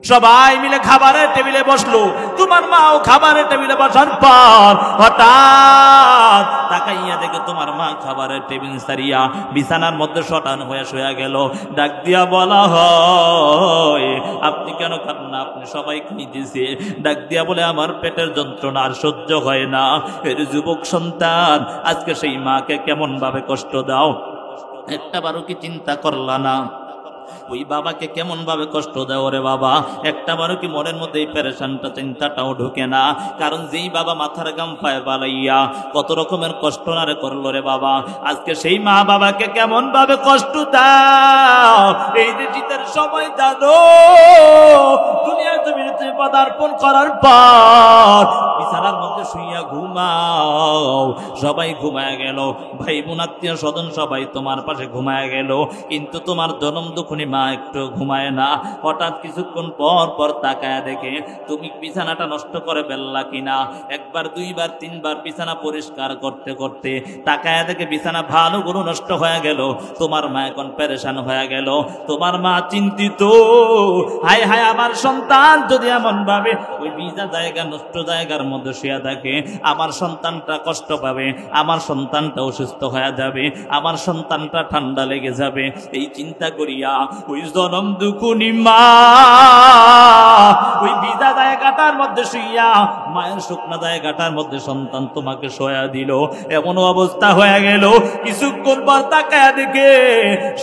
সবাই মিলে খাবারের টেবিলে বসলো। তোমার মাও খাবারের টেবিলে বসার পর হঠাৎ তাকাইয়া দেখে তোমার মা খাবারের টেবিল সারিয়া বিছানার মধ্যে শটান হয়ে শুয়ে গেল। ডাক দিয়া বলা হয়, আপনি কেন খান না? আপনি সবাই খাইতেছে। ডাক দিয়া বলে, আমার পেটের যন্ত্রণা আর সহ্য হয় না। এর যুবক সন্তান, আজকে সেই মাকে কেমন ভাবে কষ্ট দাও, একটা বারও কি চিন্তা করলা না? ওই বাবাকে কেমন ভাবে কষ্ট দেও রে বাবা, একটা বারও কি মনের মধ্যে এই পেরেশানটা চিন্তাটাও ঢুকে না? কারণ যেই বাবা মাথার গাম পায় বালাইয়া কত রকমের কষ্ট না রে করলো রে বাবা, আজকে সেই মা বাবাকে কেমন ভাবে কষ্ট দাও। এই যে শীতের সময় জানো, দুনিয়ার জমিনে তুমি পদার্পণ করার পর বিছানার মধ্যে শুইয়া ঘুমাও, সবাই ঘুমায় গেল, ভাই বোন আত্মীয় স্বজন সবাই তোমার পাশে ঘুমায় গেল, কিন্তু তোমার জনম দুখুনি মা একটু ঘুমায় না। হঠাৎ কিছুক্ষণ পর পর তাকায় দেখে তুমি বিছানাটা নষ্ট করে ফেললা কিনা। একবার দুইবার তিনবার বিছানা পরিষ্কার করতে করতে তাকায় দেখে বিছানা ভালো করে নষ্ট হয়ে গেল। তোমার মা এখন পেরেশান হয়ে গেল, তোমার মা চিন্তিত, হায় হায় আমার সন্তান যদি এমন ভাবে ওই ভিজা জায়গা নষ্ট জায়গার মধ্যে শুয়ে থাকে, আমার সন্তানটা কষ্ট পাবে, আমার সন্তানটা অসুস্থ হয়ে যাবে, আমার সন্তানটা ঠান্ডা লেগে যাবে। এই চিন্তা করিয়া ওই জনম দুখুনি মা ওই ভিজা জায়গাটার মধ্যে শুইয়া মায়ের শুকনা জায়গাটার মধ্যে সন্তান তোমাকে শোয়া দিল। এমন অবস্থা হয়ে গেল, কিছুক্ষণ পর তাকাইয়া দেখে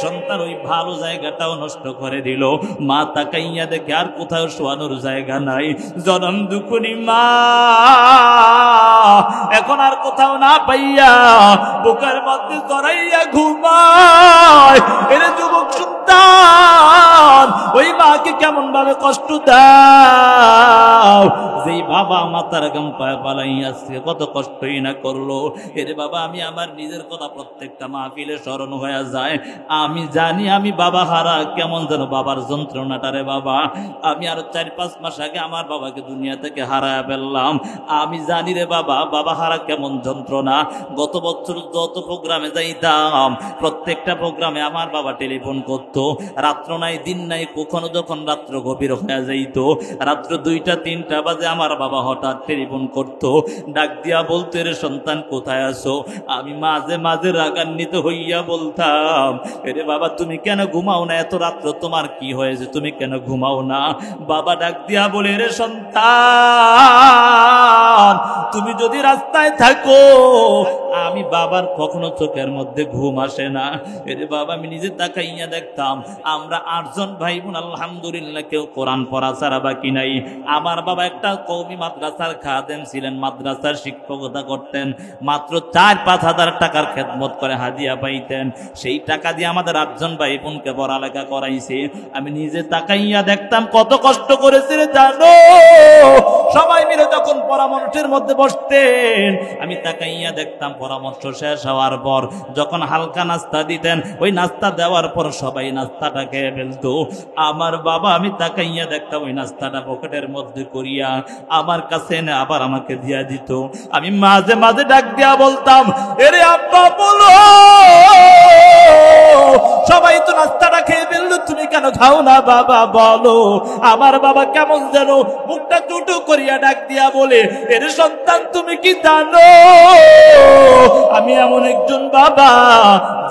সন্তান ওই ভালো জায়গাটাও নষ্ট করে দিল। মা তাকাইয়া দেখে আর কোথাও শোয়ানোর জায়গা নাই। জনম দুখুনি মা এখন আর কোথাও না পাইয়া বুকের মধ্যে জড়াইয়া ঘুমায়। এরে যুবক সন্তান, ওই মাকে কেমন ভাবে কষ্ট দাও। যেই বাবা মাতার গাম পায় পালাইয়াছে, কত কষ্টই না করলো। এরে বাবা, আমি আমার নিজের কথা প্রত্যেকটা মাহফিলে স্মরণ হয়ে যায়। আমি জানি আমি বাবা হারা কেমন যেন বাবার যন্ত্রণাটা রে বাবা। আমি আরো 4-5 মাস আগে আমার বাবাকে দুনিয়া থেকে হারায় ফেললাম। আমি জানি রে বাবা, বাবা হারা কেমন যন্ত্রণা। গত বছর যত প্রোগ্রামে যাইতাম, প্রত্যেকটা প্রোগ্রামে আমার বাবা টেলিফোন করতো। রাত্র নাই দিন নাই, কখনো যখন রাত্র গভীর হয়ে যাইতো, রাত্র 2টা-3টা বাজে আমার বাবা হঠাৎ টেলিফোন করতো, ডাক দিয়া বলতো, রে সন্তান কোথায় আছো? আমি মাঝে মাঝে রাগান্বিত হইয়া বলতাম, এরে বাবা তুমি কেন ঘুমাও না? এত রাত্র তোমার কি হয়েছে? তুমি কেন ঘুমাও না? বাবা ডাক দিয়া বলে, রে সন্তান, তুমি যদি রাস্তায় থাকো, আমি বাবার কখনো চোখের মধ্যে ঘুম আসে না। এরে বাবা, আমি নিজে তাকাইয়া দেখতাম আমরা 8 জন ভাই বোন আলহামদুলিল্লাহ কেউ কোরআন পড়া ছাড়া বাকি নাই। আমার বাবা একটা কওমি মাদ্রাসার খাদেম ছিলেন, মাদ্রাসার শিক্ষকতা করতেন, মাত্র 4-5 হাজার টাকার খেদমত করে হাদিয়া পাইতেন। সেই টাকা দিয়ে আমাদের 8 জন ভাই বোনকে পড়ালেখা করাইছে। আমি নিজে তাকাইয়া দেখতাম কত কষ্ট করেছে জানো। সবাই মিলে যখন পরামর্শের মধ্যে বসতেন, আমি তাকাইয়া দেখতাম পরামর্শ শেষ হওয়ার পর যখন হালকা নাস্তা দিতেন, ওই নাস্তা দেওয়ার পর সবাই নাস্তাটা খেয়ে ফেলতো। আমার বাবা, আমি তাকাইয়া দেখতাম ওই নাস্তাটা পকেটের মধ্যে করিয়া আমার কাছে এনে আবার আমাকে দিয়া দিত। আমি মাঝে মাঝে ডাক দিয়া বলতাম, এরে আব্বা বলো, সবাই তো নাস্তাটা খেয়ে ফেললো, তুমি কেন খাও না বাবা বলো? আমার বাবা কেমন যেন মুখটা টুটু করিয়া ডাক দিয়া বলে, এরে সন্তান তুমি কি জানো আমি এমন একজন বাবা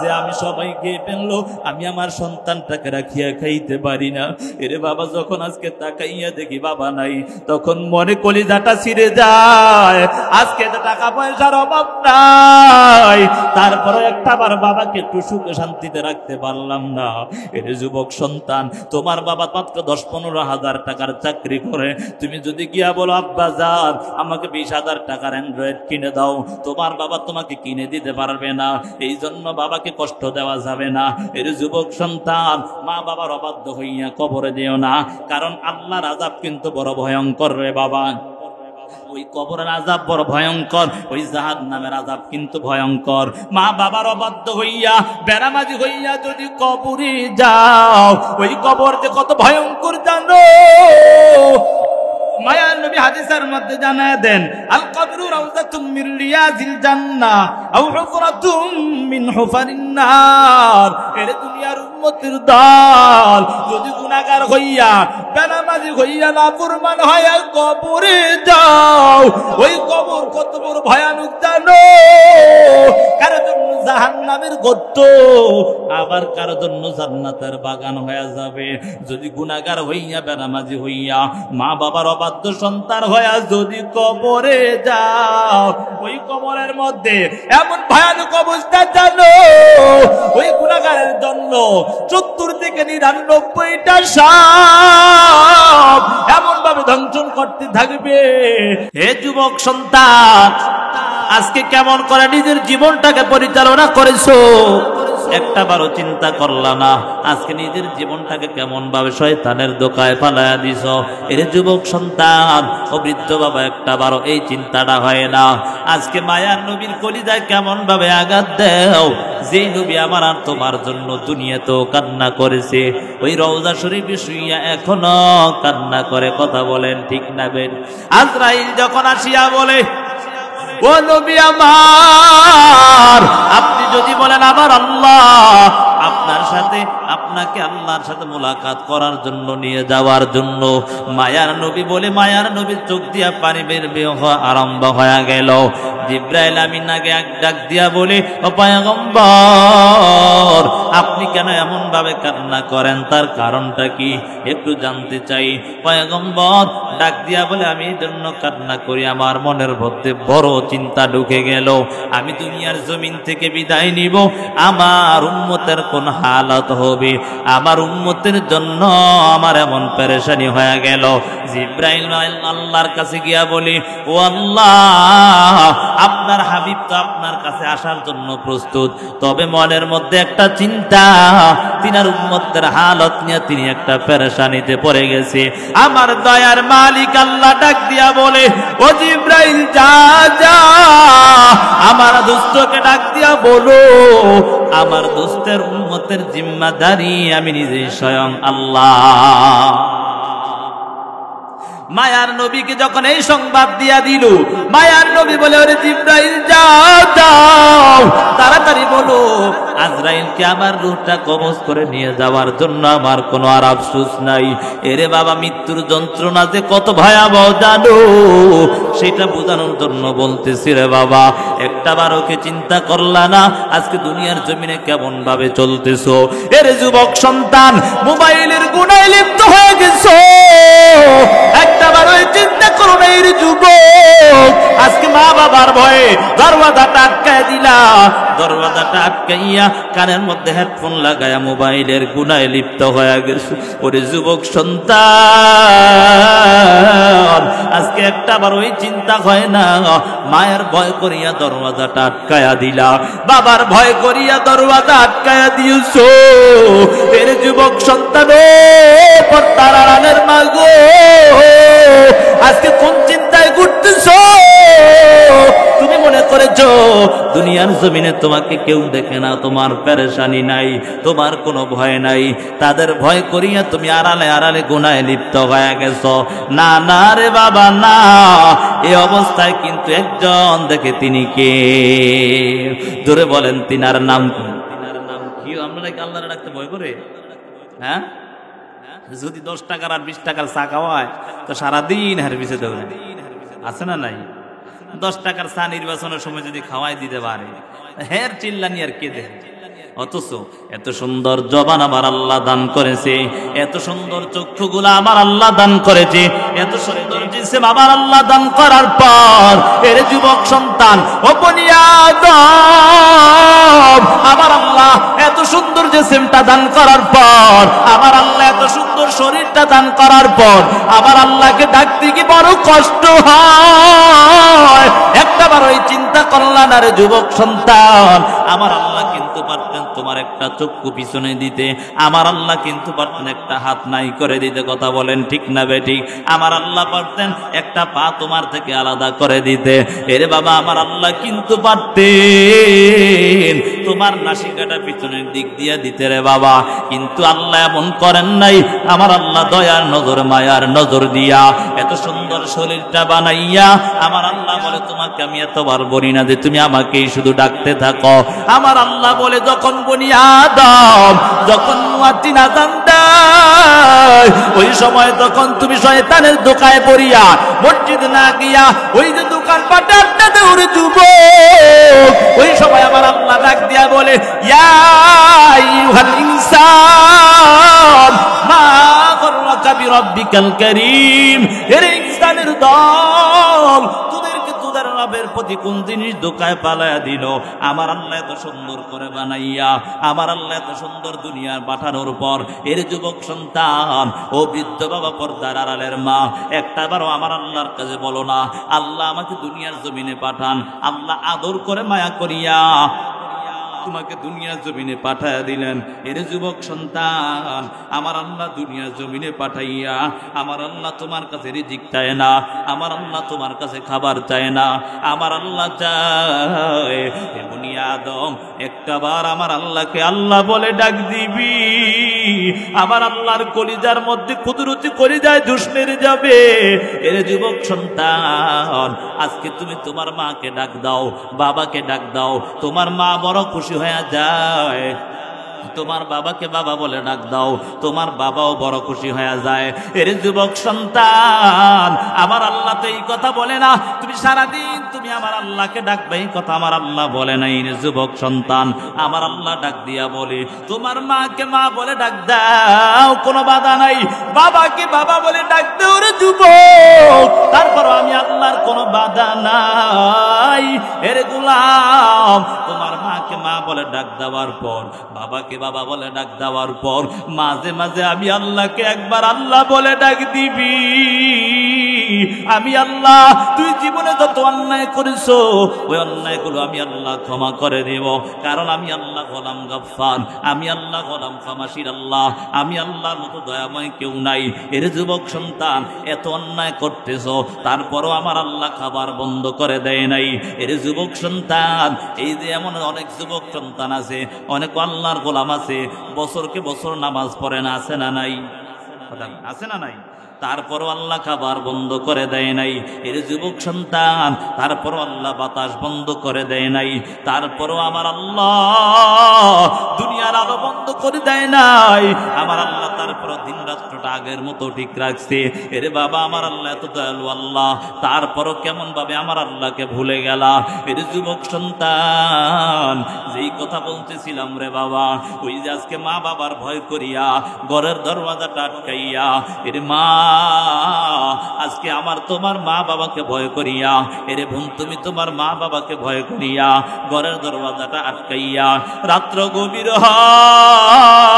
যে আমি সবাই খেয়ে ফেললো, আমি আমার সন্তানটাকে রাখিয়া খাইতে পারি না। এরে বাবা, যখন আজকে তাকাইয়া দেখি বাবা নাই, তখন মনে কলিজাটা ছিঁড়ে যায়। আজকে তো টাকা পয়সার অভাব নাই, তারপরে একটাবার বাবাকে একটু সুখে শান্তিতে রাখতে পারলাম না। এরে যুবক সন্তান, তোমার বাবা মাত্র 10-15 হাজার টাকার চাকরি করে, তুমি যদি গিয়া বলো আব্বা যান আমাকে 20,000 টাকার অ্যান্ড্রয়েড কিনে দাও, তোমার বাবা তোমাকে কিনে দিতে পারবে না। এই জন্য বাবাকে কষ্ট দেওয়া যাবে না। এর যুবক সন্তান, মা বাবার অবাধ্য হইয়া কবরে দিও না, কারণ আল্লাহর আযাব কিন্তু বড় ভয়ঙ্কর রে বাবা। ওই কবরের আযাব বড় ভয়ঙ্কর, ওই জাহান্নামের আযাব কিন্তু ভয়ঙ্কর। মা বাবার অবাধ্য হইয়া বেরামাজি হইয়া যদি কবরে যাও, ওই কবর যে কত ভয়ঙ্কর জানো। মায়ার নবী হাদিসের মধ্যে জানায় দেন, আল কবরু রাউযাতুম মিন রিয়াজিল জান্নাহ আও হুফরাতুম মিন হুফারিন নার। এর দুনিয়ার উম্মতের দল যদি গুনাহগার হইয়া বেনামাজি হইয়া নাফরমান হইয়া কবরে যাও, ওই কবর কত বড় ভয়ানক জানো? কারো জন্য জাহান্নামের গর্ত, আবার কারো জন্য জান্নাতের বাগান হয়ে যাবে। যদি গুনাহগার হইয়া বেনামাজি হইয়া মা বাবার অবাধ্য সন্তান হইয়া যদি কবরে যাও, ওই কবরের মধ্যে এমন ভয়ানক অবস্থা জানো, ওই গুনাহগারের জন্য 70 থেকে 99টা সাপ এমন ভাবে দংশন করতে থাকবে। হে যুবক সন্তান, আজকে কেমন করে নিজের জীবনটাকে পরিচালনা করেছো একটা বারো চিন্তা করলা না? আজকে নিজের জীবনটাকে কেমন ভাবে শয়তানের দোকায় ফালায়া দিছ। এর যুবক সন্তান ও বৃদ্ধ বাবা, একটা বারো এই চিন্তাটা হয় না? আজকে মায়ার নবীর কলিজায় কেমন ভাবে আঘাত দেও। যে নবী আমার আর তোমার জন্য দুনিয়াতেও কান্না করেছে, ওই রওজা শরীফে শুইয়া এখনো কান্না করে। কথা বলেন ঠিক না বেন? আজরাইল যখন আসিয়া বলে, ও নবী আমার, আপনি যদি বলেন আমার আল্লাহ আপনার সাথে, আপনাকে আল্লাহর সাথে মোলাকাত করার জন্য নিয়ে যাওয়ার জন্য, মায়ার নবী বলে, মায়ার নবীর চোখ দিয়া পানি বের হওয়া আরম্ভ হয়ে গেল। জিব্রাইল আমিন আগে এক ডাক দিয়া বলে, ও পয়গম্বর, আপনি কেন এমন ভাবে কান্না করেন? তার কারণটা কি একটু জানতে চাই। পয়গম্বর ডাক দিয়া বলে, আমি এই জন্য কান্না করি, আমার মনের মধ্যে বড় চিন্তা ঢুকে গেল। আমি দুনিয়ার জমিন থেকে বিদায় নিব, আমার উম্মতের কোন হালত হবে, আমার উম্মতের জন্য আমার এমন পেরেশানি হয়ে গেল। জিব্রাইল আল্লাহর কাছে গিয়া বলি, ও আল্লাহ, আপনার হাবিব তো আপনার কাছে আসার জন্য প্রস্তুত, তবে মনের মধ্যে একটা চিন্তা, তিনার উম্মতের হালত নিয়ে তিনি একটা পেরেশানিতে পড়ে গেছে। আমার দয়ার মালিক আল্লাহ ডাক দিয়া বলে, ও জিব্রাইল যা যা, আমার দোস্তকে ডাক দিয়া বলো, আমার দোস্তের উম্মতের জিম্মাদারি আমি নিজেই স্বয়ং আল্লাহ। মায়ার নবীকে যখন এই সংবাদ দিয়া দিল, মায়ার নবী বলে, ওরে জিব্রাইল যাও যাও, তাড়াতাড়ি বলো আজরাইলকে আমার রূহটা কবজ করে নিয়ে যাওয়ার জন্য আমার কোনো আর আফসোস নাই। এরে বাবা, মৃত্যুর যন্ত্রণা যে কত ভয়াবহ জানো, সেটা বোঝানোর জন্য বলতেছি রে বাবা। একটা বারোকে চিন্তা করলা না? আজকে দুনিয়ার জমিনে কেমন ভাবে চলতেছো। এর যুবক সন্তান, মোবাইলের গুনায় লিপ্ত হয়ে গেছো, একটা বারোই চিন্তা করো না। এর যুবক, আজকে মা বাবার ভয়ে দরওয়াজাটা আটকায় দিলা, দরওয়াজাটা আটকাইয়া কানের মধ্যে হেডফোন লাগায়া মোবাইলের গুনায় লিপ্ত হয়ে গেছে। ওরে যুবক সন্তান, আজকে একটা বার ওই চিন্তা হয় না? মায়ের ভয় করিয়া দরওয়াজাটা আটকায়া দিলা, বাবার ভয় করিয়া দরওয়াজা আটকায়া দিয়েছো। এর যুবক সন্তান, পর্দার আড়ালের মা গো, আজকে কোন চিন্তায় ঘুরতেছো? তুমি মনে করেছো দুনিয়ার জমিনে তোমাকে কেউ দেখে না, তোমার পেরেশানি নাই, তোমার কোনো ভয় নাই। তাদের ভয় করিয়া তুমি আড়ালে আড়ালে গুনায় লিপ্ত হয়ে গেছো। না না রে বাবা না, এই অবস্থায় কিন্তু একজন দেখে, তিনি কে? জোরে বলেন, তিনার নাম কি? তিনার নাম কি? আমরা কি আল্লাহরে ডাকতে ভয় করে? হ্যাঁ, যদি 10 টাকার আর 20 টাকার চা খাওয়ায় তো সারাদিন হার পিছে দৌড়ে, আছে না নাই? 10 টাকার চা নির্বাচনের সময় যদি খাওয়াই দিতে পারে, হের চিল্লানি আর কে দেয়? অথচ এত সুন্দর জবান আমার আল্লাহ দান করেছে, এত সুন্দর চক্ষুগুলা আমার আল্লাহ দান করেছে, এত সুন্দর জিসিম আমার আল্লাহ দান করার পর, এর যুবক সন্তান, ও বনি আদম, আমার আল্লাহ এত সুন্দর জিসিমটা দান করার পর, আমার আল্লাহ এত সুন্দর শরীরটা দান করার পর, আমার আল্লাহকে ডাকতে কি বড় কষ্ট হয়? একটা বার ওই চিন্তা করলাম না রে যুবক সন্তান? আমার আল্লাহ কিন্তু পারতেন তোমার একটা চক্ষু পিছনে দিতে, আমার আল্লাহ কিন্তু পারতেন একটা হাত নাই করে দিতে। কথা বলেন ঠিক না বেঠিক? আমার আল্লাহ পারতেন একটা পা তোমার থেকে আলাদা করে দিতে। এরে বাবা, আমার আল্লাহ কিন্তু পারতেন তোমার নাসিকাটা পিছনের দিক দিয়ে দিতে রে বাবা, কিন্তু আল্লাহ এমন করেন নাই। আমার আল্লাহ দয়ার নজর, মায়ার নজর দিয়া এত সুন্দর শরীরটা বানাইয়া আমার আল্লাহ বলে, তোমাকে আমি এতবার বলি না যে তুমি আমাকেই শুধু ডাকতে থাকো? আমার আল্লাহ বলে, যখন বনি আদম যখন মুয়াজ্জিন আযান দেয় ওই সময় তখন তুমি শয়তানের দোকায় পড়িয়া মসজিদ না গিয়া ওই যে দোকান পাটে আড্ডা দেওয়ার যুবক, ওই সময় আমার আল্লাহ ডাক দিয়া বলে ইয়া আইয়ুহাল ইনসান মা গররাকা বিরাব্বিকাল কারীম। এর ইনসানের দল, তোদেরকে তোদের রবের প্রতি কোন জিনিস দোকায় পালায়া দিল? আমার আল্লাহ এত সুন্দর করে বানাইয়া, আমার আল্লাহ এত সুন্দর দুনিয়ার পাঠানোর পর এর যুবক সন্তান ও বৃদ্ধ বাবা পর্দার আড়ালের মা, একটাবারও আমার আল্লাহর কাছে বলো না আল্লাহ আমাকে দুনিয়ার জমিনে পাঠান। আল্লাহ আদর করে মায়া করিয়া তোমাকে দুনিয়ার জমিনে পাঠাইয়া দিলেন। এর যুবক সন্তান, আমার আল্লাহ দুনিয়ার জমিনে পাঠাইয়া আমার আল্লাহ তোমার কাছে রিজিক চায় না, আমার আল্লাহ তোমার কাছে খাবার চায় না, আমার আল্লাহ চায় হে বনি আদম একটাবার আমার আল্লাহকে আল্লাহ বলে ডাক দিবি। আমার আল্লাহর কলিজার মধ্যে কুদরতি কলিজায় দুশ্মের যাবে। এর যুবক সন্তান, আজকে তুমি তোমার মাকে ডাক দাও, বাবাকে ডাক দাও, তোমার মা বড় খুশি হয়ে যায়। তোমার বাবাকে বাবা বলে ডাক দাও, তোমার বাবাও বড় খুশি হয়ে যায়। এর যুবক সন্তান, আমার আল্লাহ তো এই কথা বলে না তুমি সারাদিন তুমি আমার আল্লাহকে ডাকবে, এই কথা আমার আল্লাহ বলে নাই। রে যুবক সন্তান, আমার আল্লাহ ডাক দিয়া বলে তোমার মাকে মা বলে ডাক দাও, কোনো বাধা নাই। বাবাকে বাবা বলে ডাক দাও রে যুবক, তারপর আমি আল্লাহর কোনো বাধা নাই। এর গোলাম, তোমার মাকে মা বলে ডাক দেওয়ার পর, বাবাকে বাবা বলে ডাক দেওয়ার পর মাঝে মাঝে আমি আল্লাহকে একবার আল্লাহ বলে ডাক দিবি। আমি আল্লাহ, তুই জীবনে যত অন্যায় করেছো ওই অন্যায়গুলো আমি আল্লাহ ক্ষমা করে দেব, কারণ আমি আল্লাহ গোলাম গফফার, আমি আল্লাহ গোলাম ক্ষমাশীল আল্লাহ, আমি আল্লাহর মতো দয়াময় কেউ নাই। এর যুবক সন্তান, এত অন্যায় করতেছো তারপরও আমার আল্লাহ খাবার বন্ধ করে দেয় নাই। এর যুবক সন্তান, এই যে এমন অনেক যুবক সন্তান আছে, অনেক আল্লাহর গোলাম আছে, বছরকে বছর নামাজ পড়ে না, আছে না নাই? আছে না নাই? তারপরও আল্লাহ খাবার বন্ধ করে দেয় নাই। এর যুবক সন্তান, তারপরও আল্লাহ বাতাস বন্ধ করে দেয় নাই, তারপরও আমার আল্লাহ দুনিয়ার আলো বন্ধ করে দেয় নাই। আমার আল্লাহ তারপরও দিন রাত্রটা আগের মতো ঠিক রাখছে। এর বাবা, আমার আল্লাহ এত দয়ালু আল্লাহ, তারপরও কেমন ভাবে আমার আল্লাহকে ভুলে গেলা? এর যুবক সন্তান, যেই কথা বলতেছিলাম রে বাবা, ওই যে আজকে মা বাবার ভয় করিয়া ঘরের দরওয়াজাটা আটকাইয়া, এর মা আজকে আমার তোমার মা বাবাকে ভয় করিয়া, এরে বোন তুমি তোমার মা বাবাকে ভয় করিয়া ঘরের দরওয়াজাটা আটকাইয়া রাত্র গভীর হয়,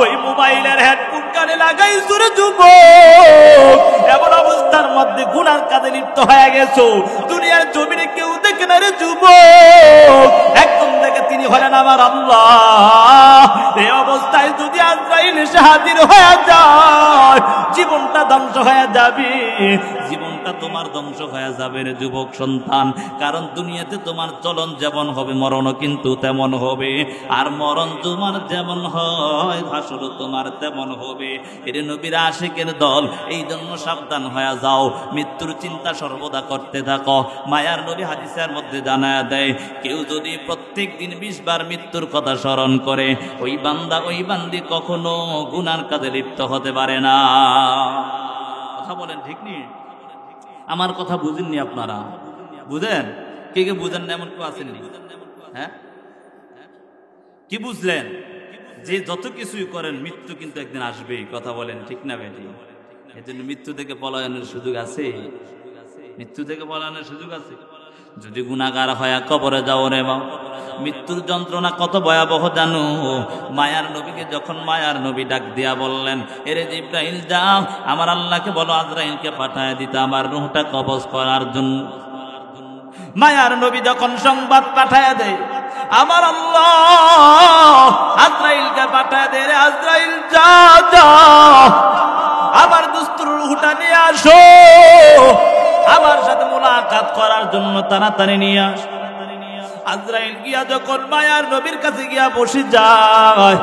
ওই মোবাইলের হেডফোন কানে লাগাই সুরে যুবক, এমন অবস্থার মধ্যে গুনার কাজে লিপ্ত হয়ে গেছো, দুনিয়ার জমিনে কেউ দেখে না রে যুবক, একদম দেখে তিনি হলেন আমার আল্লাহ। এই অবস্থায় যদি আজরাইল এসে হাজির হয়ে যায়, জীবনটা ধ্বংস হয়ে যাবে, জীবনটা তোমার ধ্বংস হয়ে যাবে রে যুবক সন্তান। কারণ দুনিয়াতে তোমার চলন যেমন হবে, মরণও কিন্তু তেমন হবে, আর মরণ তোমার যেমন হয় হাসরও তোমার তেমন হবে। এর নবীর আশিকের দল, এই জন্য সাবধান হয়ে যাও, মৃত্যুর চিন্তা সর্বদা করতে থাকো। মায়ার নবী হাদিসের মধ্যে জানায়া দেয়, কেউ যদি প্রত্যেক দিন 20 বার মৃত্যুর কথা স্মরণ করে, ওই বান্দা ওই বান্দি কখনো গুনার কাজে লিপ্ত হতে পারে না। কথা বলেন ঠিক নেই? আমার কথা বুঝেননি আপনারা? বুঝেন? কে কে বুঝেন না এমন কেউ আসেননি? হ্যাঁ, কি বুঝলেন? যে যত কিছুই করেন মৃত্যু কিন্তু একদিন আসবে। কথা বলেন ঠিক না বেটি? এই জন্য মৃত্যু থেকে পলায়নের সুযোগ আছে, মৃত্যু থেকে পলায়নের সুযোগ আছে। যদি গুনাহগার হয় কবরে যাও রে মা, মৃত্যুর যন্ত্রণা কত ভয়াবহ জানো? মায়ার নবীকে যখন মায়ার নবী ডাক দিয়া বললেন, এরে জিবরাইল যাও, আমার আল্লাহকে বলো আজরাইলকে পাঠায় দিতে আমার রূহটা কবজ করার জন্য। মায়ার নবী যখন সংবাদ পাঠায় দেয়, আমার আল্লাহ আজরাইলকে পাঠায় দেয়, রে আজরাইল যাও, আমার দুস্তুর রূহটা নিয়ে আসো, আমার সাথে মুলাকাত করার জন্য তাড়াতাড়ি নিয়ে আস। আজরাইল গিয়া যখন মায়ার নবীর কাছে গিয়া বসে যায়,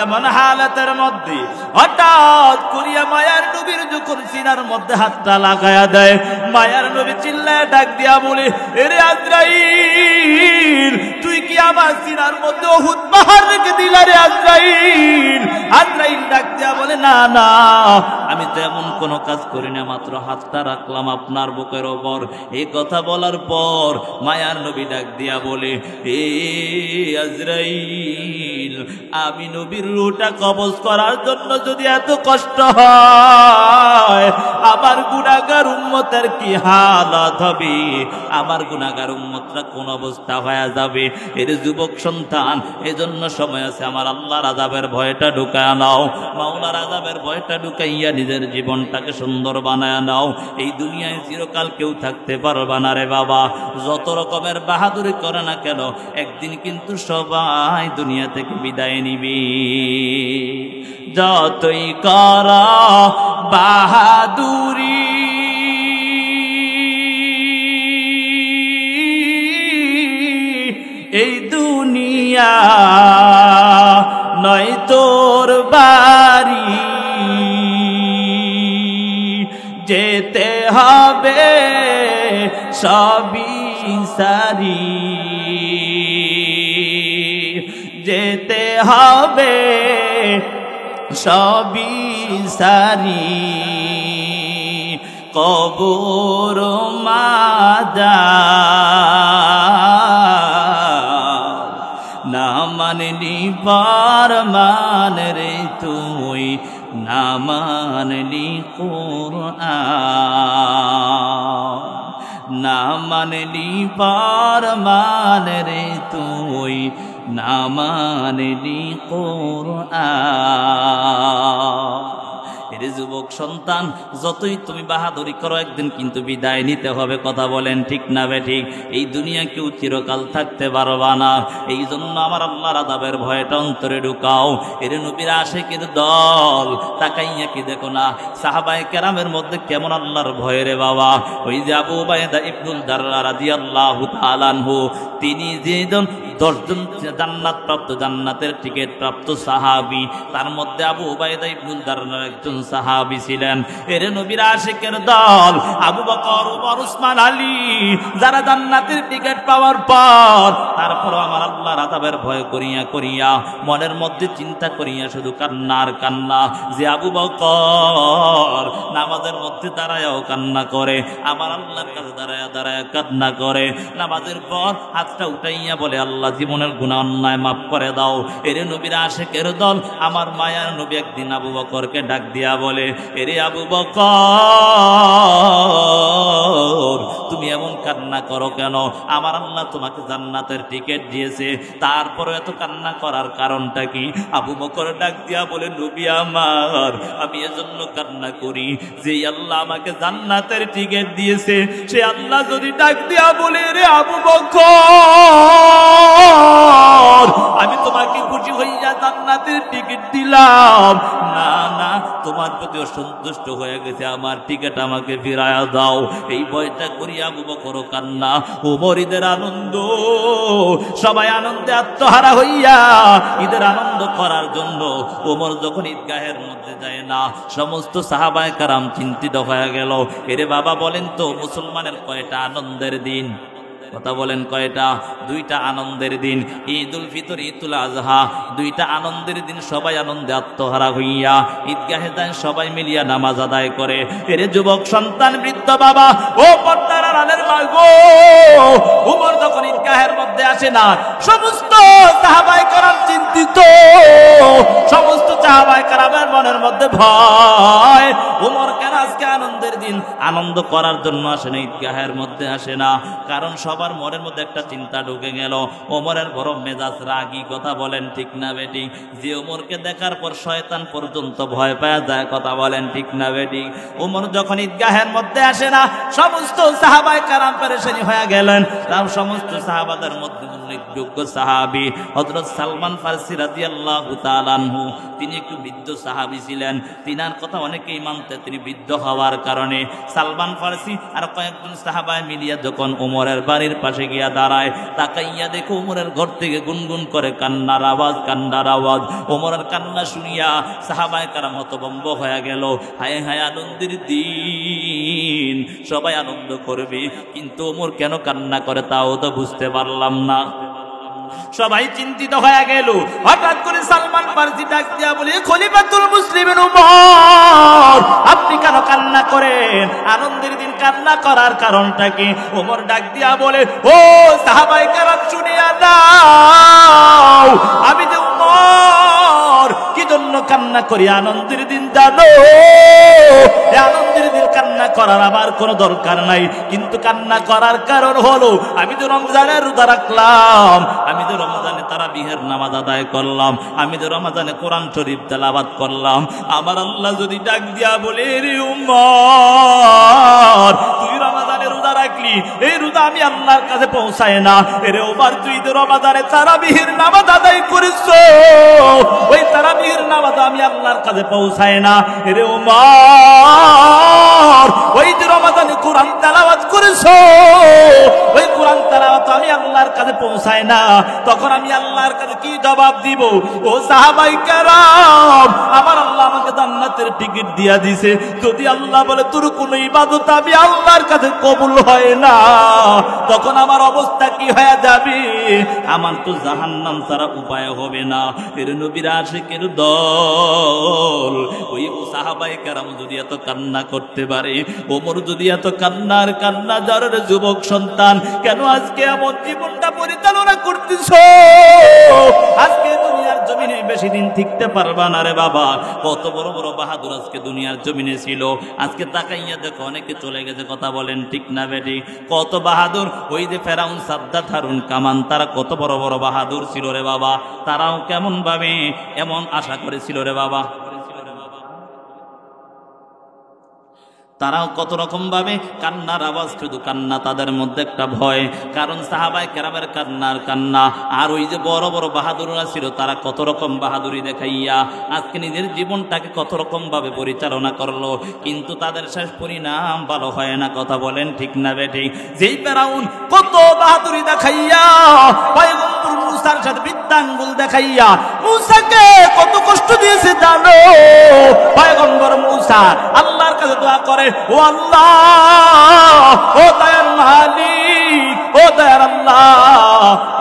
এমন হালাতের মধ্যে হঠাৎ করিয়া মায়ার নবীর যখন সিনার মধ্যে হাতটা লাগায়া দেয়, মায়ার নবী চিল্লায় ডাক দিয়া বলে, এরে আজরাইল তুই কি আমার সিনার মধ্যে উহুদ পাহাড় রেখে দিলা রে আজরাইল? আজরাইল ডাক দিয়া বলে, না না, আমি তো এমন কোনো কাজ করি না, মাত্র হাতটা রাখলাম আপনার বুকের ওপর। এই কথা বলার পর মায়ার নবী ডাক দিয়া বলে, এ আজরাইল, আমি নবীর রূহটা কবজ করার জন্য যদি এত কষ্ট হয়, আমার গুনাহগার উম্মতের কি হালাত হবে? আমার গুনাহগার উম্মতরা কোন অবস্থা হয়ে যাবে? এর যুবক সন্তান, এজন্য সময় আছে, আমার আল্লাহর আযাবের ভয়টা ঢুকায় নাও, মাওলার আযাবের ভয়টা ঢুকাইয়া নিজের জীবনটাকে সুন্দর বানায় নাও। এই দুনিয়ায় চিরকাল কেউ থাকতে পারবা না রে বাবা। যত রকমের বাহাদুরি করে না কেন, একদিন কিন্তু সবাই দুনিয়া থেকে বিদায় নিবি। যতই করা বাহাদুরি, এই দুনিয়া নয় তোর বাড়ি, যেতে হবে সবই সারি, যেতে হবে সবই সারি, কবর মাজার না মানলি ফরমান রে তুই, না মানলি কুরআন, না মানলি ফরমান রে তুই, না মানলি কুরআন। এর যুবক সন্তান, যতই তুমি বাহাদুরি করো, একদিন কিন্তু বিদায় নিতে হবে। কথা বলেন ঠিক না বেঠিক? এই দুনিয়া কেউ চিরকাল থাকতে পারবা না। এই জন্য আমার আল্লাহর আযাবের ভয়টা অন্তরে ঢুকাও। এর নবীর আশিকের দল, তাকাইয়া কি দেখো না সাহাবায়ে কেরামের মধ্যে কেমন আল্লাহর ভয় রে বাবা। ওই যে আবু উবাইদা ইবনুল জাররাহ রাদিয়াল্লাহু তাআলা আনহু, তিনি যে 10 জন জান্নাত প্রাপ্ত, জান্নাতের টিকিট প্রাপ্ত সাহাবী, তার মধ্যে আবু উবাইদা ইবনুল জাররাহ একজন সাহাবী ছিলেন। এর নবীর আশিকের দল আবু বকর, ওমর, উসমান, আলী, যারা জান্নাতের টিকিট পাওয়ার পর তারপর আমার আল্লাহর আযাবের ভয় করিয়া করিয়া মনের মধ্যে চিন্তা করিয়া শুধু কান্নার কান্না, যে আবু বকর নামাজের মধ্যে দাঁড়ায়ও কান্না করে, আমার আল্লাহর কাছে দাঁড়ায়া দাঁড়ায়া কান্না করে, নামাজের পর হাতটা উঠাইয়া বলে, আল্লাহ জীবনের গুনাহ অন্যায় মাফ করে দাও। এর নবীর আশিকের দল আমার মায়ার নবী একদিন আবু বকরকে ডাক দিয়া বলে, এরে আবু বকর, তুমি এমন কান্না করো কেন? আমার আল্লাহ তোমাকে জান্নাতের টিকিট দিয়েছে, তারপরে এত কান্না করার কারণটা কি? আবু বকর ডাক দিয়া বলে, নবী আমার, আমি এজন্য কান্না করি যে আল্লাহ আমাকে জান্নাতের টিকিট দিয়েছে, সে আল্লাহ যদি ডাক দিয়া বলে, রে আবু বকর, আমি তোমাকে খুশি হইয়া জান্নাতের টিকিট দিলাম, না না, তোমার প্রতি অসন্তুষ্ট হয়ে গেছে, আমার টিকিট আমাকে ফিরায়া দাও। এই ভয়টা করি আবু বকর কান্না। ওমর ঈদের আনন্দ, সবাই আনন্দে আত্মহারা হইয়া ঈদের আনন্দ করার জন্য ওমর যখন ঈদগাহের মধ্যে যায় না, সমস্ত সাহাবায়ে কেরাম চিন্তিত হয়ে গেল। এরে বাবা বলেন তো, মুসলমানের কয়টা আনন্দের দিন? কথা বলেন কয়টা? 2টা আনন্দের দিন, ঈদুল ফিতর, ঈদুল আজহা, 2টা আনন্দের দিন। সবাই আনন্দে আত্মহারা হইয়া ঈদগাহে যায়, সবাই মিলিয়া নামাজ আদায় করে। এরে যুবক সন্তান, বৃদ্ধ বাবা, ও পর্দার আড়ালের মা গো, ওমর যখন ঈদগাহের মধ্যে আসে না, সমস্ত সাহাবায়ে কেরাম চিন্তিত, সমস্ত সাহাবায়ে কেরামের মনের মধ্যে ভয়, ওমর কেন আজকে আনন্দের দিন আনন্দ করার জন্য আসে না, ঈদগাহের মধ্যে আসে না? কারণ সবার মনের মধ্যে একটা চিন্তা ঢুকে গেল, ওমরের বড় মেজাজ রাগী। কথা বলেন ঠিক না বেটি? যে ওমরকে দেখার পর শয়তান পর্যন্ত ভয় পাওয়া যায়। কথা বলেন ঠিক না বেটি? ওমর যখন ঈদগাহের মধ্যে আসে না, সমস্ত সাহাবায়ে কেরাম পেরেশানি হয়ে গেলেন। তার সমস্ত সাহাবাদের মধ্যে উল্লেখযোগ্য সাহাবী হযরত সালমান ফারসি রাদিয়াল্লাহু তাআলা আনহু, তিনি একটু বৃদ্ধ সাহাবী ছিলেন। তিনার কথা অনেকেই মানতে, তিনি বৃদ্ধ হওয়ার কারণে সালমান ফারসি আর কয়েকজন সাহাবায়ে মিলিয়া যখন ওমরের বাড়ির পাশে গিয়া দাঁড়ায়, তাকাইয়া দেখো ওমরের ঘর থেকে গুনগুন করে কান্নার আওয়াজ, কান্নার আওয়াজ। ওমরের কান্না শুনিয়া সাহাবায়ে কেরাম হতভম্ব হয়ে গেল। হায় হায়, আনন্দের দিন, সবাই আনন্দ করবে, কিন্তু ওমর কেন কান্না করে তাও তো বুঝতে পারলাম না। সবাই চিন্তিত হয়ে গেল। হঠাৎ করে সালমান ফারসি ডাক দিয়া বলে, খলিফাতুল মুসলিমিন ওমর, আপনি কেন কান্না করেন? আনন্দের দিন কান্না করার কারণটা কি? ওমর ডাক দিয়া বলে, ও সাহাবায়ে কেরাম শুনিয়া নাও, আমি যে ওমর কি জন্য কান্না করি আনন্দের দিন জানো? আনন্দের দিন কান্না করার আমার কোনো দরকার নাই, কিন্তু কান্না করার কারণ হলো আমি তো রমজানের রোজা রাখলাম, আমি তো রমজানে তারাবিহের নামাজ আদায় করলাম, আমি তো রমজানে কোরআন শরীফ তেলাওয়াত করলাম। আমার আল্লাহ যদি ডাক দিয়া বলে, রে উম্মত, তুই রমজানে রোজা রাখলি, এই রোজা আমি আল্লাহর কাছে পৌঁছায় না। রে ওমর, তুই তো রমজানে তারাবিহের নামাজ আদায় করেছো, ওই তারাবিহের নামাজ আমি আল্লাহর কাছে পৌঁছায় না। রে ওমর, ওই যে রমজানে কোরআন তেলাওয়াত করেছো, ওই কোরআন তেলাওয়াত আমি আল্লাহর কাছে পৌঁছায় না, তখন আমি আল্লাহর কাছে কি জবাব দিব? ও সাহাবায়ে কেরাম, আমার আল্লাহ আমাকে জান্নাতের টিকিট দিয়া দিছে, যদি আল্লাহ বলে তোর কোনো ইবাদত আমি আল্লাহর কাছে কবুল হয় না, তখন আমার অবস্থা কি হয়ে যাবে? আমার তো জাহান্নাম ছাড়া উপায় হবে না। এর নবীর আশিকের দল, ওই সাহাবায়ে কেরাম যদি এত কান্না করতে পারে, ওমর যদি এত কান্না যার যুবক সন্তান, কেন আজকে এমন জীবনটা পরিচালনা করতেছো? আজকে দুনিয়ার জমিনে বেশি দিন টিকতে পারবা না রে বাবা। কত বড় বড় বাহাদুর আজকে দুনিয়ার জমিনে ছিল, আজকে তাকাইয়া দেখো অনেকে চলে গেছে। কথা বলেন ঠিক না বেটি? কত বাহাদুর, ওই যে ফেরাউন, সাদ্দাত, হারুন, কামান, তারা কত বড় বড় বাহাদুর ছিল রে বাবা। তারাও কেমন ভাবে এমন আশা করেছিল রে বাবা, তারাও কত রকম ভাবে কান্নার আওয়াজ, শুধু কান্না, তাদের মধ্যে একটা ভয়, কারণ সাহাবায়ে কেরামের কান্নার কান্না। আর ওই যে বড় বড় বাহাদুররা ছিল, তারা কত রকম বাহাদুরি দেখাইয়া আজকে নিজের জীবনটাকে কত রকম ভাবে পরিচালনা করলো, কিন্তু তাদের শেষ পরিণাম ভালো হয় না। কথা বলেন ঠিক না বেটি? যেই ফেরাউন কত বাহাদুরি দেখাইয়া পয়গম্বর মুসার সাথে বৃত্তাঙ্গুল দেখাইয়া মুসাকে কত কষ্ট দিয়েছে জানো? পয়গম্বর মুসা আল্লাহর কাছে দোয়া করে, ও আল্লাহ, ও দয়ার মালিক, ও দয়ার আল্লাহ,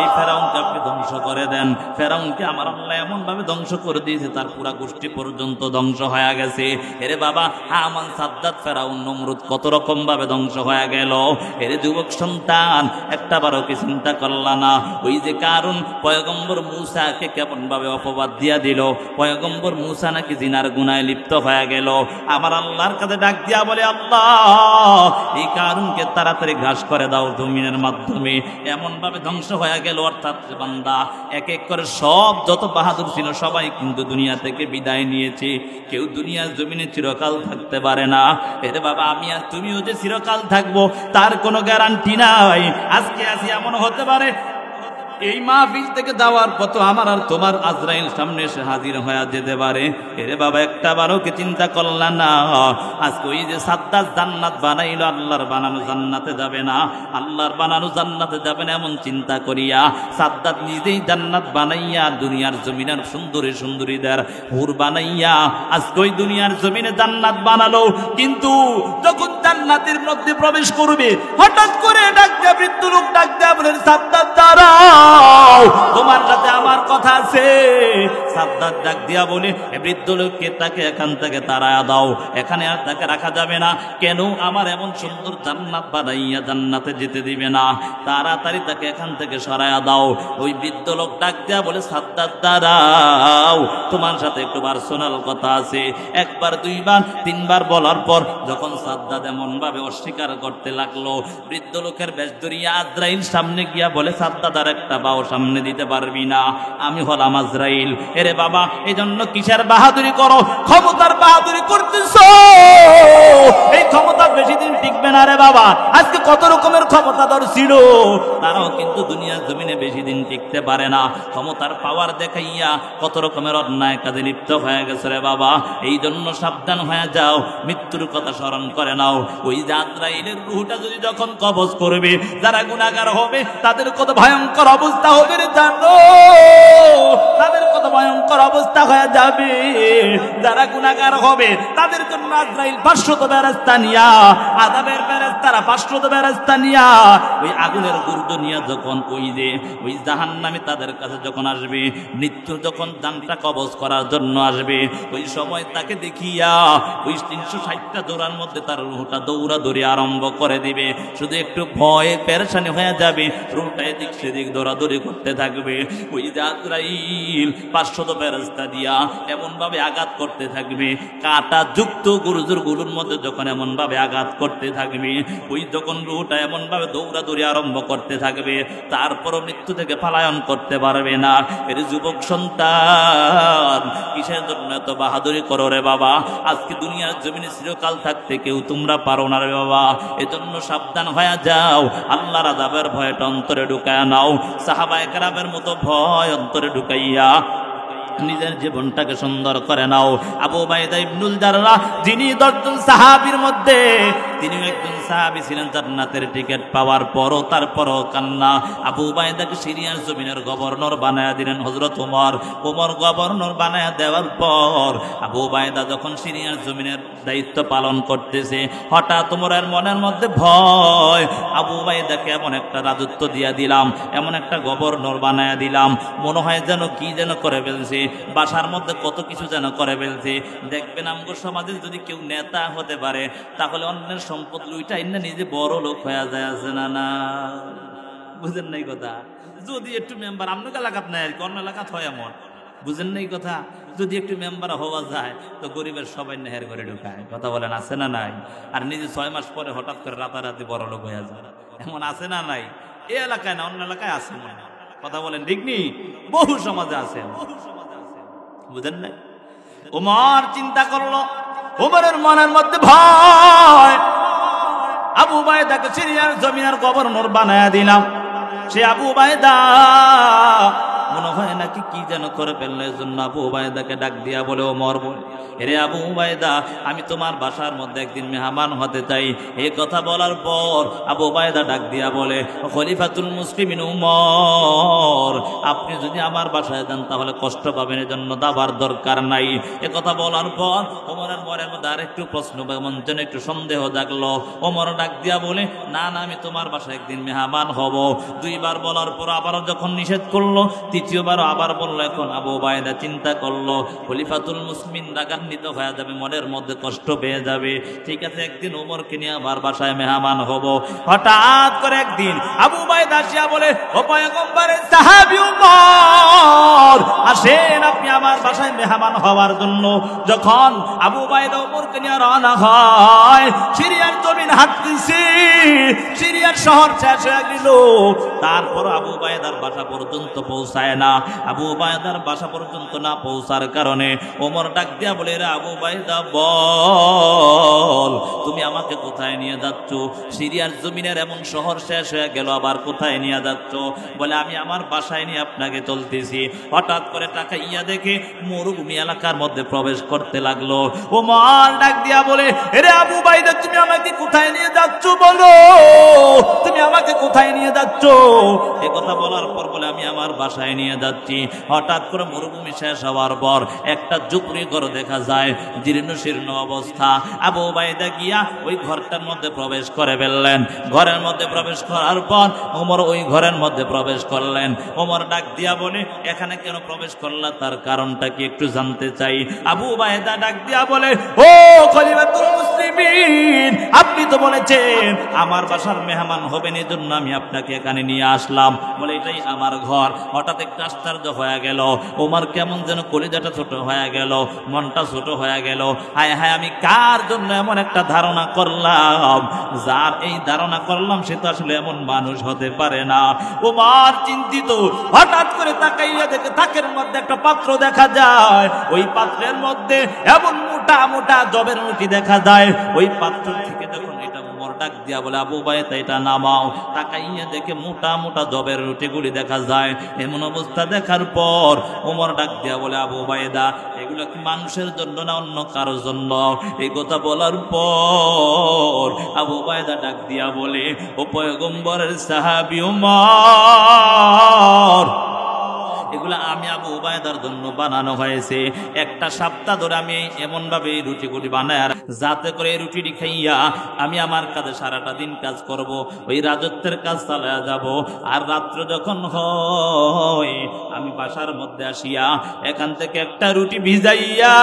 এই ফেরাউনকে আপনি ধ্বংস করে দেন। ফেরাউনকে আমার আল্লাহ এমন ভাবে ধ্বংস করে দিয়েছে, তার পুরা গোষ্ঠী পর্যন্ত ধ্বংস হয়ে গেছে। এরে বাবা, হামান, সাদ্দাত, ফেরাউন, নমরুদ কত রকম ভাবে ধ্বংস হয়ে গেল। এরে যুবক সন্তান, একটা বারো কি চিন্তা করলা না? ওই যে কারণ পয়গম্বর মুসাকে কেমন ভাবে অপবাদ দিয়া দিল, পয়গম্বর মুসা নাকি জিনার গুনায় লিপ্ত হয়ে গেল। আমার আল্লাহর কাছে ডাক দিয়া বলে, আল্লাহ, এই কারণকে তাড়াতাড়ি ঘাস করে দাও জমিনের মাধ্যমে। এমন ভাবে ধ্বংস হয়ে গেল। অর্থাৎ বান্দা এক এক করে সব যত বাহাদুর ছিল সবাই কিন্তু দুনিয়া থেকে বিদায় নিয়েছে। কেউ দুনিয়ার জমিনে চিরকাল থাকতে পারে না। এরে বাবা, আমি আর তুমিও যে চিরকাল থাকবো তার কোনো গ্যারান্টি নাই। আজকে আসি এমন হতে পারে এই মাহফিল থেকে যাওয়ার পর তো আমার আর তোমার আজরাইল সামনে এসে হাজির হয়ে যেতে পারে। এরে বাবা, একটা বারও কি চিন্তা করলা না? আজকে ওই যে সাদ্দাত জান্নাত বানাইলো, আল্লাহর বানানো জান্নাতে যাবে না, আল্লাহর বানানো জান্নাতে যাবে না এমন চিন্তা করিয়া সাদ্দাত নিজেই জান্নাত বানাইয়া দুনিয়ার জমিনের সুন্দরী সুন্দরীদের হুর বানাইয়া আজকে ওই দুনিয়ার জমিনে জান্নাত বানালো। কিন্তু যখন জান্নাতের মধ্যে প্রবেশ করবে, হঠাৎ করে ডাক দেয়া বৃদ্ধ লোক ডাক দেয়া বলেন, সাদ্দাত দাঁড়া, তোমার সাথে আমার কথা আছে। সাদ্দাত ডাক দিয়া বলে, বৃদ্ধ লোককে তাকে এখান থেকে তাড়ায়া দাও, এখানে আর তাকে রাখা যাবে না। কেন? আমার এমন সুন্দর জান্নাত বানাইয়া জান্নাতে যেতে দিবে না, তাড়াতাড়ি তাকে এখান থেকে সরাইয়া দাও। ওই বৃদ্ধ লোক ডাক দিয়া বলে, সাদ্দাত দাঁড়াও, তোমার সাথে একটু পার্সোনাল কথা আছে। একবার, দুইবার, তিনবার বলার পর যখন সাদ্দাত এমন ভাবে অস্বীকার করতে লাগলো, বৃদ্ধ লোকের বেশ ধরিয়া আজরাইল সামনে গিয়া বলে, সাদ্দাত আর একটা বাও সামনে দিতে পারবি না, আমি হলাম আজরাইল। এরে বাবা, এই জন্য কিসের বাহাদুরি করো? ক্ষমতার বাহাদুরি করতেছ, এই ক্ষমতা বেশি দিন টিকবে না রে বাবা। আজকে কত রকমের ক্ষমতাধর ছিল, তারাও কিন্তু দুনিয়ার জমিনে বেশি দিন টিকতে পারে না। ক্ষমতার পাওয়ার দেখাইয়া কত রকমের অন্যায় কাজে লিপ্ত হয়ে গেছে রে বাবা। এই জন্য সাবধান হয়ে যাও, মৃত্যুর কথা স্মরণ করে নাও। ওই যে আজরাইলের রূহটা যদি যখন কবজ করবে, যারা গুনাহগার হবে তাদের কত ভয়ঙ্কর অবস্থা হবে রে জানো? তাদের কত ভয়ঙ্কর অবস্থা হয়ে যাবে। যারা গুনাহগার হবে তাদের জন্য আজরাইল 500 বেরেস্তা নিয়া আযাবের ফেরেশতারা 500 ফেরেশতা নিয়া ওই আগুনের গুর্দ নিয়া যখন ওই জাহান্নামী তাদের কাছে যখন আসবে, মৃত্যু যখন জানটা কবজ করার জন্য আসবে, ওই সময় তাকে দেখিয়া ওই 360টা দৌড়ার মধ্যে তার রুহটা দৌড়াদৌড়ি আরম্ভ করে দিবে। শুধু একটু ভয়ে পেরেশানি হয়ে যাবে, রুহটা এদিক সেদিক দৌড়াদৌড়ি করতে থাকবে। ওই আজরাইল 500 ফেরেশতা দিয়া এমন ভাবে আঘাত করতে থাকবে, কাঁটা যুক্ত গুরুজুর গুলোর মধ্যে যখন এমন ভাবে আঘাত করতে থাকবে, ওই যখন রুহটা এমন ভাবে দৌড়াদৌড়ি আরম্ভ করতে থাকবে, তারপরও মৃত্যু থেকে পলায়ন করতে পারবে না। এর যুবক সন্তান, কিসের জন্য এত বাহাদুরি করো রে বাবা? আজকে দুনিয়ার জমিনে চিরকাল থাকতে কেউ তোমরা পারো না রে বাবা। এজন্য সাবধান হয়ে যাও, আল্লাহর আযাবের ভয়টা অন্তরে ঢুকায়া নাও। সাহাবায়ে কেরামের মতো ভয় অন্তরে ঢুকাইয়া নিজের জীবনটাকে সুন্দর করে নাও। আবু উবাইদা ইবনুল জাররাহ, যিনি 10 জন সাহাবীর মধ্যে তিনিও একজন সাহাবী ছিলেন, জান্নাতের টিকিট পাওয়ার পরও তারপরও কান্না। আবু উবাইদাকে সিরিয়ার জমিনের গভর্নর বানায়া দিলেন হযরত ওমর। গভর্নর বানায়া দেওয়ার পর আবু উবাইদা যখন সিরিয়ার জমিনের দায়িত্ব পালন করতেছে, হঠাৎ ওমরের মনের মধ্যে ভয়, আবু উবাইদাকে এমন একটা রাজত্ব দিয়া দিলাম, এমন একটা গভর্নর বানায়া দিলাম, মনে হয় যেন কি যেন করে ফেলছে, বাসার মধ্যে কত কিছু যেন করে ফেলছে। দেখবেন আমগো সমাজে যদি কেউ নেতা হতে পারে, তাহলে অন্যের সম্পদ লুইটাই না নিজে বড় লোক হয়ে যায়, আছে না? না, বুঝেন নাই কথা? যদি একটু মেম্বার আপনাকে এলাকাত নাই আর কি, অন্য এলাকাত হয় এমন, বুঝেন নাই কথা? যদি একটু মেম্বার হওয়া যায় তো গরিবের সবাই নেহের ঘরে ঢুকায়, কথা বলেন, আছে না নাই? আর নিজে 6 মাস পরে হঠাৎ করে রাতারাতি বড় লোক হয়ে যায়, এমন আছে না নাই? এই এলাকায় না, অন্য এলাকায় আছে মনে হয়, কথা বলেন ঠিক নি? বহু সমাজে আছে, বুঝেন নাই? ওমর চিন্তা করলো, ওমরের মনের মধ্যে ভয়, আবু উবাইদাকে সিরিয়ার জমিনের গভর্নর বানায়া দিলাম। সে আবু উবাইদা মনে হয় নাকি কি যেন করে ফেললো, এজন্য আবু উবাইদাকে ডাক দিয়া বলে, ওমর বলে, এরে আবু উবাইদা, আমি তোমার বাসার মধ্যে একদিন মেহমান হতে চাই। এই কথা বলার পর আবু উবাইদা ডাক দিয়া বলে, খলিফাতুল মুসলিমিন ওমর, আপনি যদি আমার বাসায় যান তাহলে কষ্ট পাবেন, এজন্য দাবার দরকার নাই। এ কথা বলার পর ওমরের মনের মধ্যে আরেকটু প্রশ্ন, মন যেন একটু সন্দেহ জাগলো। ওমর ডাক দিয়া বলে, না না, আমি তোমার বাসায় একদিন মেহমান হব। 2 বার বলার পর আবারও যখন নিষেধ করলো, 3য় আবার বললো। এখন আবু উবাইদা চিন্তা করলো, খলিফাতুল মুসলিমিন রাগান্বিত হয়ে যাবে, মনের মধ্যে কষ্ট পেয়ে যাবে, ঠিক আছে একদিন ওমরকে নিয়ে আমার বাসায় মেহমান হব। হঠাৎ করে একদিন আবু উবাইদা আসিয়া বলে, ও পয়গম্বরের সাহাবী ওমর, আসেন আপনি আমার বাসায় মেহমান হওয়ার জন্য। যখন আবু উবাইদা ওমরকে নিয়ে রওনা হয়, সিরিয়ার জমিন হাঁটতেছে, সিরিয়ার শহর শেষ হয়ে গেল, তারপর আবু উবাইদার বাসা পর্যন্ত পৌঁছায় না। আবু উবাইদার বাসা পর্যন্ত না পৌঁছার কারণে ওমর ডাক দিয়া বলে, রে আবু উবাইদা, বল তুমি আমাকে কোথায় নিয়ে যাচ্ছ? সিরিয়ার জমিনের এমন শহর শেষ হয়ে গেল, আবার কোথায় নিয়ে যাচ্ছ? বলে, আমি আমার বাসায় নিয়ে আপনাকে চলতেছি। হঠাৎ করে তাকাইয়া দেখে মরুভূমি এলাকার মধ্যে প্রবেশ করতে লাগলো। ওমর ডাক দিয়া বলে, রে আবু উবাইদা, তুমি আমাকে কোথায় নিয়ে যাচ্ছ? বলো, তুমি আমাকে কোথায় নিয়ে যাচ্ছ? এ কথা বলার পর বলে, আমি আমার বাসায় নিয়ে যাচ্ছি। হঠাৎ করে মরুভূমি শেষ হওয়ার পর একটা ঝুপড়ি ঘর দেখা যায়, জীর্ণ শীর্ণ অবস্থা। আবু উবাইদা গিয়া ওই ঘরটার মধ্যে প্রবেশ করে ফেললেন। ঘরের মধ্যে প্রবেশ করার পর ওমর ওই ঘরের মধ্যে প্রবেশ করলেন। ওমর ডাক দিয়া বলে, এখানে কেন প্রবেশ করলা, তার কারণটা কি একটু জানতে চাই। আবু উবাইদা ডাক দিয়া বলে, ও খলিফাতুল মুসলিমিন, আপনি তো বলেছেন আমার বাসার মেহমান হবেন, এজন্য আমি আপনাকে এখানে নিয়ে আসলাম। বলে, এটাই আমার ঘর। হঠাৎ একটা আশ্চর্য হয়ে গেল, ওমর কেমন যেন কলিজাটা ছোট হয়ে গেল, মনটা ছোট হয়ে গেল। হায় হায়, আমি কার জন্য এমন একটা ধারণা করলাম, যার এই ধারণা করলাম সে তো আসলে এমন মানুষ হতে পারে না। ওমর চিন্তিত, হঠাৎ করে তাকাইয়া দেখে তাকের মধ্যে একটা পাত্র দেখা যায়। ওই পাত্রের মধ্যে এমন মোটা মোটা জবের রুটি দেখা যায়। ওই পাত্র থেকে যখন এটা ওমর ডাক দিয়া বলে, আবু উবাইদা এটা নামাও। তাকাইয়া দেখে মোটা মোটা জবের রুটিগুলি দেখা যায়। এমন অবস্থা দেখার পর ওমর ডাক দিয়া বলে, আবু উবাইদা, এগুলো কি মানুষের জন্য না অন্য কারোর জন্য? এই কথা বলার পর আবু উবাইদা ডাক দিয়া বলে, ও পয়গম্বরের সাহাবী ওমর, এগুলা আমি আবু উবাইদার জন্য বানানো হয়েছে। একটা সপ্তাহ ধরে আমি এমন ভাবে রুটিগুলি বানায় যাতে করে রুটিটি খাইয়া আমি আমার কাজে সারাটা দিন কাজ করব, ওই রাজত্বের কাজ চালায়া যাব। আর রাত্র যখন হয় আমি বাসার মধ্যে আসিয়া এখান থেকে একটা রুটি ভিজাইয়া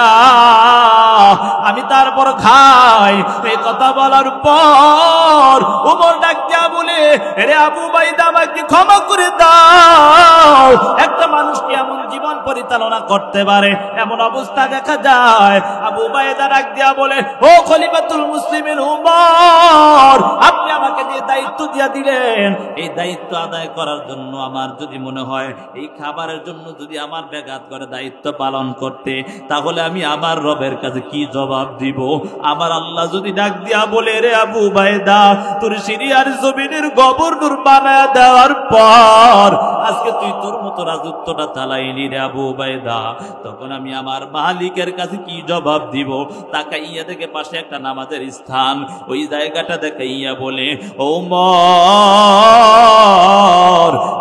আমি তারপর খাই। এই কথা বলার পর ওমর ডাক দিয়া বলে, রে আবু উবাইদা, আমাকে ক্ষমা করে দাও। একটা মানুষ কি এমন জীবন পরিচালনা করতে পারে? এমন অবস্থা দেখা যায়। আবু উবাইদা ডাক দিয়া বলে, ও খলিফাতুল মুসলিমিন উমর, আপনি আমাকে যে দায়িত্ব দিয়া দিলেন, এই দায়িত্ব আদায় করার জন্য আমার যদি মনে হয় এই খাবারের জন্য যদি আমার ব্যাঘাত করে দায়িত্ব পালন করতে, তাহলে আমি আমার রবের কাছে কি জবাব দিব? আমার আল্লাহ যদি ডাক দিয়া বলে, রে আবু উবাইদা, তোর সিরিয়ার জমিনের গভর্নর বানায় দেওয়ার পর আজকে তুই তোর মতো রাজত্বটা চালাইলি রে আবু উবাইদা, তখন আমি আমার মালিকের কাছে কি জবাব দিব? তাকাইয়া দেখে পাশে একটা নামাজের স্থান, ওই জায়গাটা দেখাইয়া বলে, ওমর,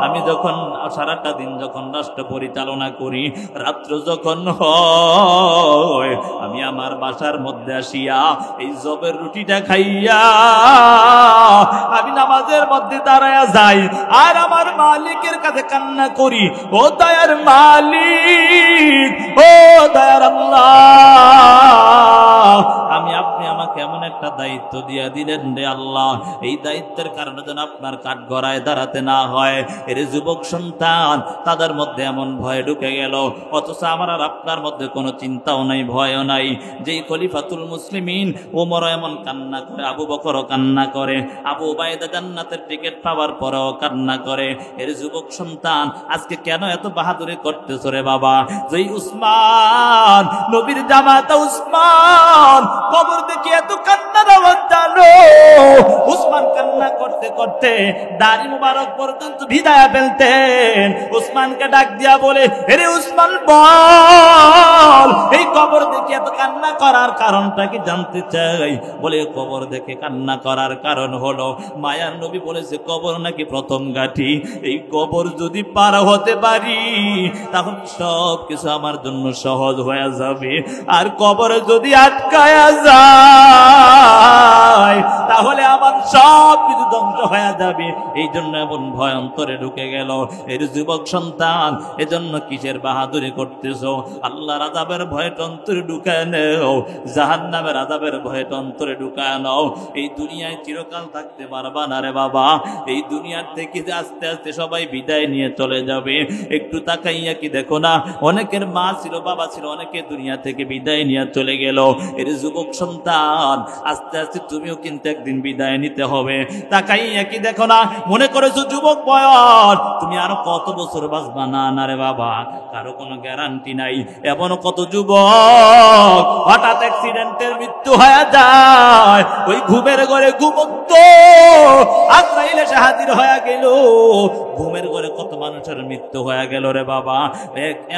আমি যখন সারাটা দিন যখন রাষ্ট্র পরিচালনা করি, রাত্র যখন হয় আমি আমার বাসার মধ্যে আসিয়া এই জবের রুটিটা খাইয়া আমি নামাজের মধ্যে দাঁড়ায়া যাই আর আমার মালিকের কাছে কান্না করি, ও দয়ার মালিক, ও দয়ার আল্লাহ, আপনি আমাকে এমন একটা দায়িত্ব দিয়ে দিলেন রে আল্লাহ, এই দায়িত্বের কারণে যেন আপনার কাঠগড়ায় দাঁড়াতে না হয়। এর যুবক সন্তান তাদের মধ্যে এমন ভয় ঢুকে গেল, অথচ আমার আর আপনার মধ্যে কোনো চিন্তাও নাই, ভয়ও নাই। যেই খলিফাতুল মুসলিমিন ওমর এমন কান্না করে, আবু বকরও কান্না করে, আবু উবাইদা জান্নাতের টিকিট পাওয়ার পরেও কান্না করে। এর যুবক সন্তান আজকে কেন এত বাহাদুরি করতেছ রে বাবা? যেই উসমান, নবীর জামাতা উসমান, কবর দেখে এত কান্নার আওয়াজ জানো? উসমান কান্না করতে করতে দাড়ি মুবারক পর্যন্ত ভিজায়া ফেলতেন। উসমানকে ডাক দিয়া বলে, রে উসমান, বল এই কবর দেখে এত কান্না করার কারণটা কি জানতে চাই? বলে, কবর দেখে কান্না করার কারণ হলো মায়ার নবী বলেছে কবর নাকি প্রথম ঘাঁটি, এই কবর যদি পার হতে পারি তখন সব কিছু আমার জন্য সহজ হয়ে যাবে, আর কবরে যদি আটকায়া যায় তাহলে আমার সব কিছু ধ্বংস হয়ে যাবে। এই জন্য এমন ভয় অন্তরে ঢুকে গেল। এর যুবক সন্তান, এজন্য কিসের বাহাদুরি করতেছ? আল্লাহর আযাবের ভয় অন্তরে ঢুকায় নাও, জাহান্নামের আযাবের ভয় অন্তরে ঢুকায় নাও। এই দুনিয়ায় চিরকাল থাকতে পারবা না রে বাবা। এই দুনিয়ার থেকে আস্তে আস্তে সবাই বিদায় নিয়ে চলে যাবে। একটু তাকাইয়া কি দেখো না, অনেকের মা ছিল, বাবা ছিল, অনেকে দুনিয়া থেকে বিদায় নিয়ে চলে গেল। এর যুবক সন্তান, আস্তে আস্তে তুমিও কিন্তু একদিন বিদায় নিতে হবে। তাকাইয়া কি দেখো না, মনে করেছো যুবক বয়স তুমি আরো কত বছর বাঁচবা? না না রে বাবা, কারো কোনো গ্যারান্টি নাই। এমন কত যুবক হঠাৎ অ্যাক্সিডেন্টের মৃত্যু হয়ে যায়, ওই ঘুমের ঘরে ঘুমন্ত আজরাইল এসে হাজির হয়ে গেল। ঘুমের ঘরে কত মানুষের মৃত্যু হয়ে গেল রে বাবা।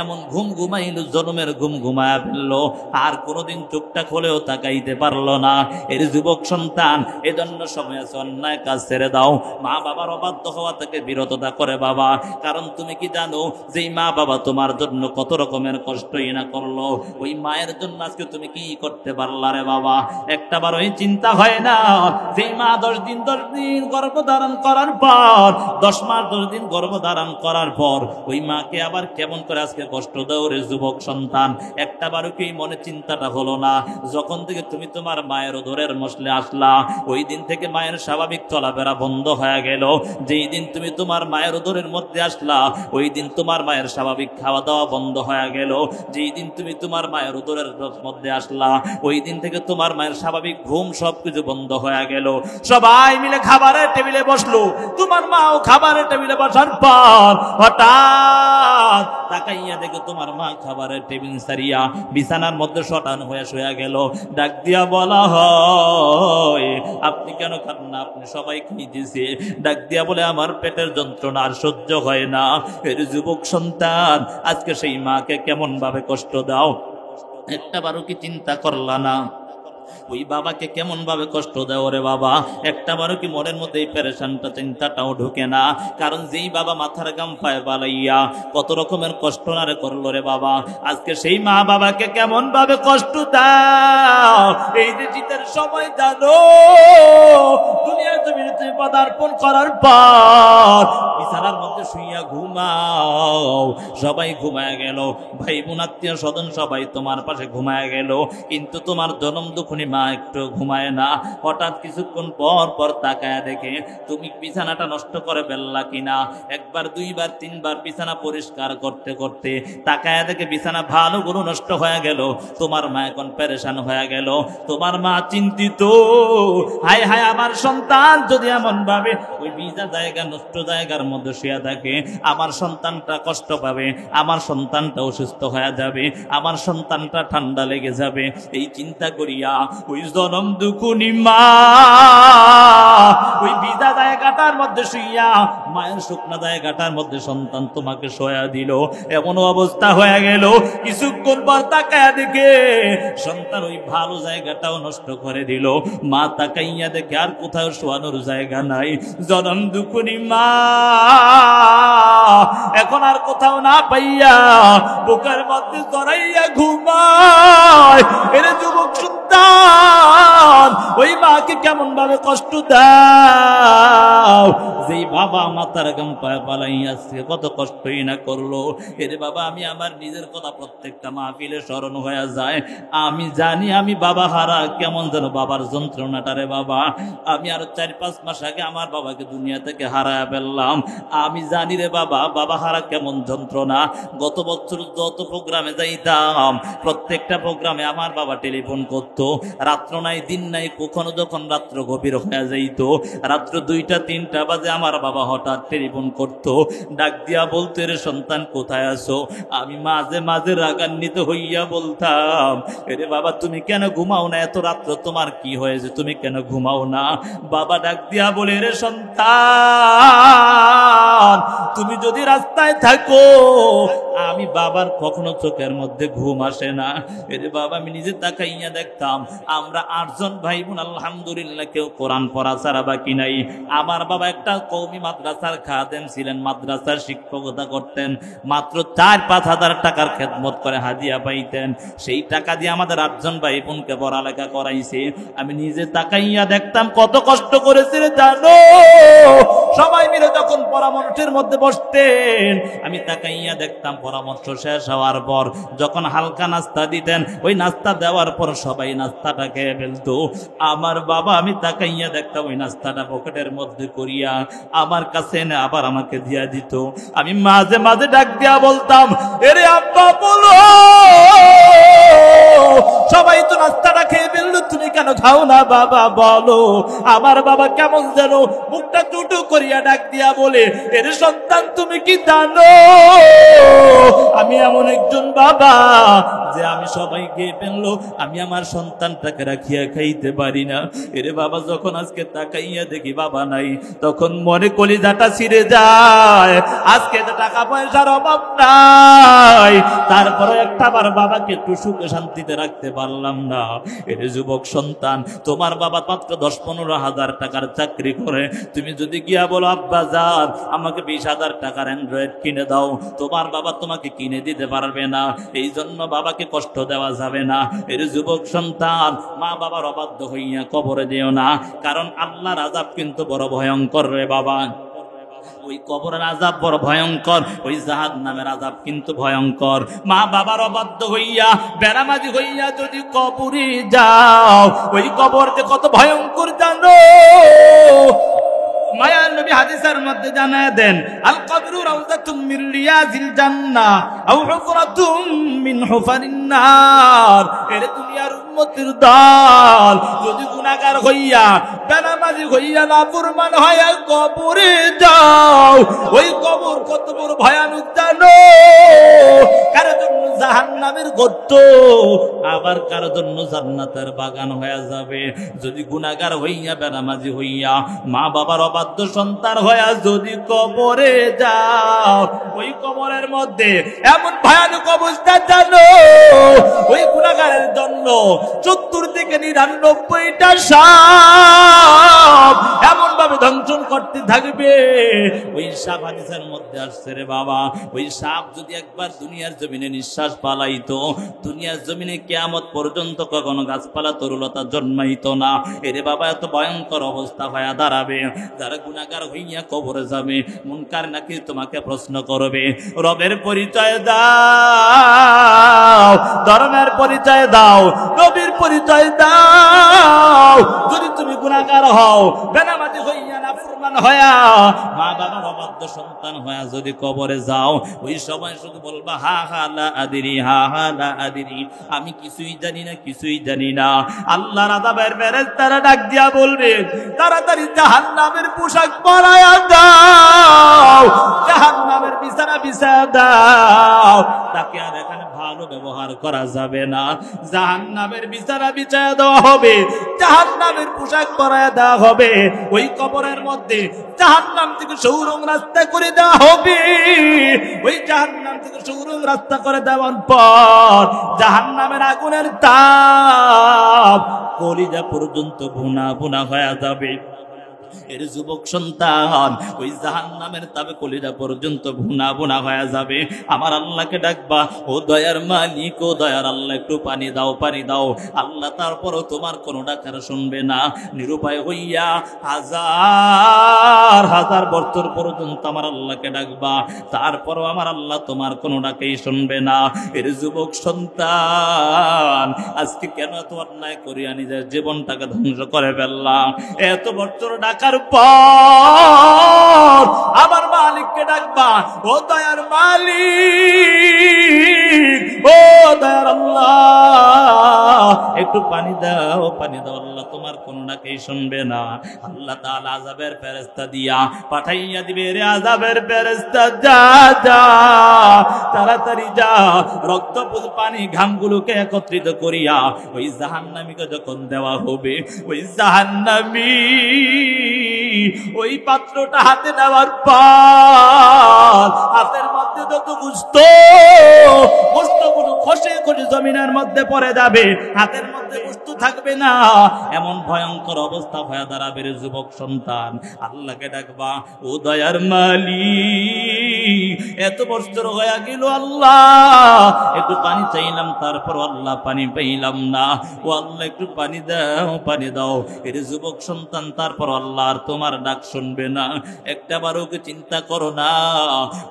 এমন ঘুম ঘুমাইল, জন্মের ঘুম ঘুমায়া ফেললো, আর কোনোদিন চোখটা খুলেও তাকাইতে পারলো না। এর যুবক সন্তান, এজন্য সময় আছে অন্যায় কাজ ছেড়ে দাও, মা বাবার অবাধ্য হওয়া থেকে বিরততা করে বাবা। কারণ তুমি কি জানো, যেই মা বাবা তোমার জন্য কত রকমের কষ্টই না করলো, ওই মায়ের জন্য আজকে তুমি কি করতে পারলা রে বাবা? একটা বার ওই চিন্তা হয় না, যেই মা 10 দিন গর্ভধারণ করার পর, 10 মাস 10 দিন গর্ভধারণ করার পর ওই মাকে আবার কেমন করে আজকে কষ্ট দাও রে যুবক সন্তান? একটা বারও কি মনে চিন্তাটা হলো না? যখন থেকে তুমি তোমার মায়ের উদরের মসলে আসলা, ওই দিন থেকে মায়ের স্বাভাবিক চলাফেরা বন্ধ হয়ে গেল। যেই দিন তুমি তোমার মায়ের উদরের মধ্যে আসলা, ওই দিন তোমার মায়ের স্বাভাবিক খাওয়া দাওয়া বন্ধ হয়ে গেল। যেই দিন তুমি তোমার মায়ের উদরের মধ্যে আসলা, ওই দিন থেকে তোমার মায়ের স্বাভাবিক ঘুম সবকিছু বন্ধ হয়ে গেল। সবাই মিলে খাবারের টেবিলে বসলো, তোমার মাও খাবারের টেবিলে বসার পর হঠাৎ তাকাইয়া দেখে তোমার মা খাবারের টেবিল সারিয়া বিছানার মধ্যে শটান হয়ে শুয়ে গেল। ডাক দিয়া বলা হয়, আপনি কেন খান না? আপনি সবাই খাইতেছে। ডাক দিয়া বলে, আমার পেটের যন্ত্রণা আর সহ্য হয় না। এর যুবক সন্তান, আজকে সেই মাকে কেমন ভাবে কষ্ট দাও, একটা বারও কি চিন্তা করলা না? ওই বাবাকে কেমন ভাবে কষ্ট দেও রে বাবা, একটাবারও কি মনের মধ্যে এই পেরেশানটা চিন্তাটাও ঢুকে না? কারণ যেই বাবা মাথার গাম পায়ে বালাইয়া কত রকমের কষ্ট না রে করলো রে বাবা, আজকে সেই মা বাবাকে কেমন ভাবে কষ্ট দাও। এই যে শীতের সময় জানো দুনিয়ার জমিনে তুমি পদার্পণ করার পর বিছানার মধ্যে শুইয়া ঘুমাও, সবাই ঘুমায় গেল, ভাই বোন আত্মীয় স্বজন সবাই তোমার পাশে ঘুমায় গেল, কিন্তু তোমার জনম দুখুনি মা একটু ঘুমায় না। হঠাৎ কিছুক্ষণ পর পর তাকায় দেখে তুমি বিছানাটা নষ্ট করে ফেললা কিনা। একবার দুইবার তিনবার বিছানা পরিষ্কার করতে করতে তাকায় দেখে বিছানা ভালো গুলো নষ্ট হয়ে গেল। তোমার মা এখন পেরেশান হয়ে গেল, তোমার মা চিন্তিত, হায় হায় আমার সন্তান যদি এমন ভাবে ওই ভিজা জায়গা নষ্ট জায়গার মধ্যে শুয়ে থাকে, আমার সন্তানটা কষ্ট পাবে, আমার সন্তানটা অসুস্থ হয়ে যাবে, আমার সন্তানটা ঠান্ডা লেগে যাবে। এই চিন্তা করিয়া ওই জনম দুকুনি মা ওই ভিজা জায়গাটার মধ্যে শুইয়া মায়ের শুকনা জায়গাটার মধ্যে সন্তান তোমাকে শোয়া দিল। এমন অবস্থা হয়ে গেল কিছুক্ষণ পর তাকায়া দেখে সন্তান ওই ভালো জায়গাটাও নষ্ট করে দিল। মা তাকাইয়া দেখে আর কোথাও শোয়ানোর জায়গা নাই। জনম দুকুনি মা এখন আর কোথাও না পাইয়া বুকের মধ্যে জড়াইয়া ঘুমায়। এরে যুবক সন্তান, ওই মাকে কেমন ভাবে কষ্ট দাও। যেই বাবা মাতার গাম পায়ে পালাইয়াছে কত কষ্টই না করলো। এরে বাবা, আমি আমার নিজের কথা প্রত্যেকটা মাহফিলে স্মরণ হয়ে যায়। আমি জানি আমি বাবা হারা কেমন যেন বাবার যন্ত্রণাটা রে বাবা। আমি আরো 4-5 মাস আগে আমার বাবাকে দুনিয়া থেকে হারায় ফেললাম। আমি জানি রে বাবা, বাবা হারা কেমন যন্ত্রণা। গত বছর যত প্রোগ্রামে যাইতাম প্রত্যেকটা প্রোগ্রামে আমার বাবা টেলিফোন করতো। রাত্র নাই দিন নাই, কখনো যখন রাত্র গভীর হয়ে যাইতো, রাত্র 2টা-3টা বাজে আমার বাবা হঠাৎ টেলিফোন করতো, ডাক দিয়া বলতো, রে সন্তান কোথায় আছো? আমি মাঝে মাঝে রাগান্বিত হইয়া বলতাম, এরে বাবা তুমি কেন ঘুমাও না? এত রাত্র তোমার কি হয়েছে? তুমি কেন ঘুমাও না? বাবা ডাক দিয়া বলে, রে সন্তান তুমি যদি রাস্তায় থাকো, আমি বাবার কখনো চোখের মধ্যে ঘুম আসে না। এরে বাবা, আমি নিজে তাকাইয়া দেখতাম আমরা 8 জন ভাই বোন আলহামদুলিল্লাহ কেউ কোরআন পড়া ছাড়া বাকি নাই। আমার বাবা একটা কওমি মাদ্রাসার খাদেম ছিলেন, মাদ্রাসার শিক্ষকতা করতেন, মাত্র 4-5 হাজার টাকার খেদমত করে হাদিয়া পাইতেন। সেই টাকা দিয়ে আমাদের 8 জন ভাই বোনকে পড়ালেখা করাইছে। আমি নিজে তাকাইয়া দেখতাম কত কষ্ট করেছে জানো। সবাই মিলে যখন পরামর্শের মধ্যে বসতেন, আমি তাকাইয়া দেখতাম পরামর্শ শেষ হওয়ার পর যখন হালকা নাস্তা দিতেন, ওই নাস্তা দেওয়ার পর সবাই নাস্তাটা খেয়ে ফেলতো। আমার বাবা, আমি তাকাইয়া দেখতাম ওই নাস্তাটা পকেটের মধ্যে করিয়া আমার কাছে এনে আবার আমাকে দিয়া দিত। আমি মাঝে মাঝে ডাক দিয়া বলতাম, এরে আব্বা বলো, সবাই তো নাস্তাটা খেয়ে ফেললো, তুমি কেন খাও না বাবা বলো। আমার বাবা কেমন যেন মুখটা টুটু করিয়া ডাক দিয়া বলে, এরে সন্তান তুমি কি জানো আমি এমন একজন বাবা যে আমি সবাই খেয়ে ফেললো, আমি আমার সন্তানটাকে রাখিয়া খাইতে পারি না। এরে বাবা, যখন আজকে তাকাইয়া দেখি বাবা নাই, তখন মনে কলিজাটা ছিঁড়ে যায়। আজকে তো টাকা পয়সার অভাব নাই, তারপরে একটাবার বাবাকে একটু সুখে শান্তিতে রাখতে পারলাম না। এরে যুবক সন্তান, তোমার বাবা মাত্র 10-15 হাজার টাকার চাকরি করে, তুমি যদি গিয়া বলো আব্বা যান আমাকে 20,000 টাকার অ্যান্ড্রয়েড কিনে দাও, তোমার বাবা তোমাকে কিনে দিতে পারবে না। এই জন্য বাবাকে কষ্ট দেওয়া যাবে না। এর যুবক সন্তান, মা বাবার অবাধ্য হইয়া কবরে দিও না, কারণ আল্লাহর আযাব কিন্তু বড় ভয়ঙ্কর রে বাবা। ওই কবরের আযাব বড় ভয়ঙ্কর, ওই জাহান্নামের আযাব কিন্তু ভয়ঙ্কর। মা বাবার অবাধ্য হইয়া বেড়ামাজি হইয়া যদি কবরে যাও, ওই কবর যে কত ভয়ঙ্কর জানো। মায়ার নবী হাদিসের মধ্যে জানায় দেন, আল কবরু রাউযাতুম মিন রিয়াজিল জান্নাহ আও হুফরাতুম মিন হুফারিন নার। এর দুনিয়ার উম্মতের দল যদি গুনাহগার হইয়া বেনামাজি হইয়া নাফরমান হইয়া কবরে যাও, ওই কবর কত বড় ভয়ানক জানো। কারো জন্য জাহান্নামের গর্ত, আবার কারো জন্য জান্নাতের বাগান হয়ে যাবে। যদি গুনাহগার হইয়া বেনামাজি হইয়া মা বাবার অবাধ্য সন্তান হইয়া যদি কবরে যাও, ওই কবরের মধ্যে এমন ভয়ানক অবস্থা জানো, ওই গুনাহগারের জন্য 70 থেকে 99টা সাপ এমন ভাবে দংশন করতে থাকবে। ওই সাপ হাদিসের মধ্যে আসছে রে বাবা, ওই সাপ যদি একবার দুনিয়ার জমিনে নিঃশ্বাস পালাইতো, দুনিয়ার জমিনে কিয়ামত পর্যন্ত কখনো গাছপালা তরুলতা জন্মাইতো না। এরে বাবা, এত ভয়ঙ্কর অবস্থা হয়ে দাঁড়াবে। যারা গুনাহগার হইয়া কবরে যাবে, মুনকার নাকির তোমাকে প্রশ্ন করবে, রবের পরিচয় দাও, ধর্মের পরিচয় দাও, নবীর পরিচয় দাও। যদি তুমি গুনাহগার হও, বেনামাজি হইয়া, নাফরমান হইয়া, মা বাবার অবাধ্য সন্তান হইয়া যদি কবরে যাও, ওই সময় শুধু বলবা হা হা লা আদিরি, হা হা লা আদিরি, আমি কিছুই জানি না, কিছুই জানি না। আল্লাহর আযাবের ফেরেশতারা ডাক দিয়া বলবে, তাড়াতাড়ি জাহান্নামের পোশাক পরায়া দাও, জাহান্নামের বিছানা বিছায়া দাও। তাকে আর এখানে ভালো ব্যবহার করা যাবে না। জাহান্নামের বিছানা বিছায়া দেওয়া হবে, জাহান্নামের পোশাক পরায়া দেওয়া হবে। ওই কবরের মধ্যে জাহান্নাম থেকে সৌরং রাস্তা করে দেওয়া হবে। ওই জাহান্নাম থেকে সৌরং রাস্তা করে দেওয়ার পর জাহান্নামের আগুনের তাপ কলিজা পর্যন্ত ভুনা ভুনা হয়ে যাবে। এর যুবক সন্তান, ওই জাহান্নামের তাবে কলিজা পর্যন্ত ভুনা ভুনা হয়ে যাবে। আমার আল্লাহকে ডাকবা, ও দয়ার মালিক, ও দয়ার আল্লাহ, একটু পানি দাও, পানি দাও। আল্লাহ তারপরও তোমার কোনো ডাকার শুনবে না। নিরুপায় হইয়া হাজার হাজার বছর পর্যন্ত আমার আল্লাহকে ডাকবা, তারপরও আমার আল্লাহ তোমার কোনো ডাকেই শুনবে না। এর যুবক সন্তান, আজকে কেন এত অন্যায় করিয়া নিজের জীবনটাকে ধ্বংস করে ফেললাম? এত বছর ডাকার পর আমার মালিককে ডাকবা, ও দয়ার মালিক, ও দয়ার আল্লাহ, একটু পানি দাও, পানি দাও। আল্লাহ তোমার কোনো ডাকেই শুনবে না। আল্লাহ তাআলা আযাবের ফেরেশতা দিয়া পাঠাইয়া দিবে, রে আযাবের ফেরেশতা, যা যা, তাড়াতাড়ি যা, রক্ত পানি ঘামগুলোকে একত্রিত করিয়া ওই জাহান্নামীকে যখন দেওয়া হবে, ওই জাহান্নামী ওই পাত্রটা হাতে নেওয়ার পর হাতের মধ্যে যত গোশতগুলো খসে খসে জমিনের মধ্যে পড়ে যাবে, হাতের মধ্যে গোশত থাকবে না। এমন ভয়ঙ্কর অবস্থা হয়ে দাঁড়াবে। রে যুবক সন্তান, আল্লাহকে ডাকবা, ও দয়ার মালিক, এত বছর হয়ে গেল আল্লাহ, একটু পানি চাইলাম, তারপর আল্লাহ পানি পাইলাম না। ও আল্লাহ, একটু পানি দাও, পানি দাও। এর যুবক সন্তান, তারপর আল্লাহ আর তোমার ডাক শুনবে না। একটা বারও চিন্তা করো না,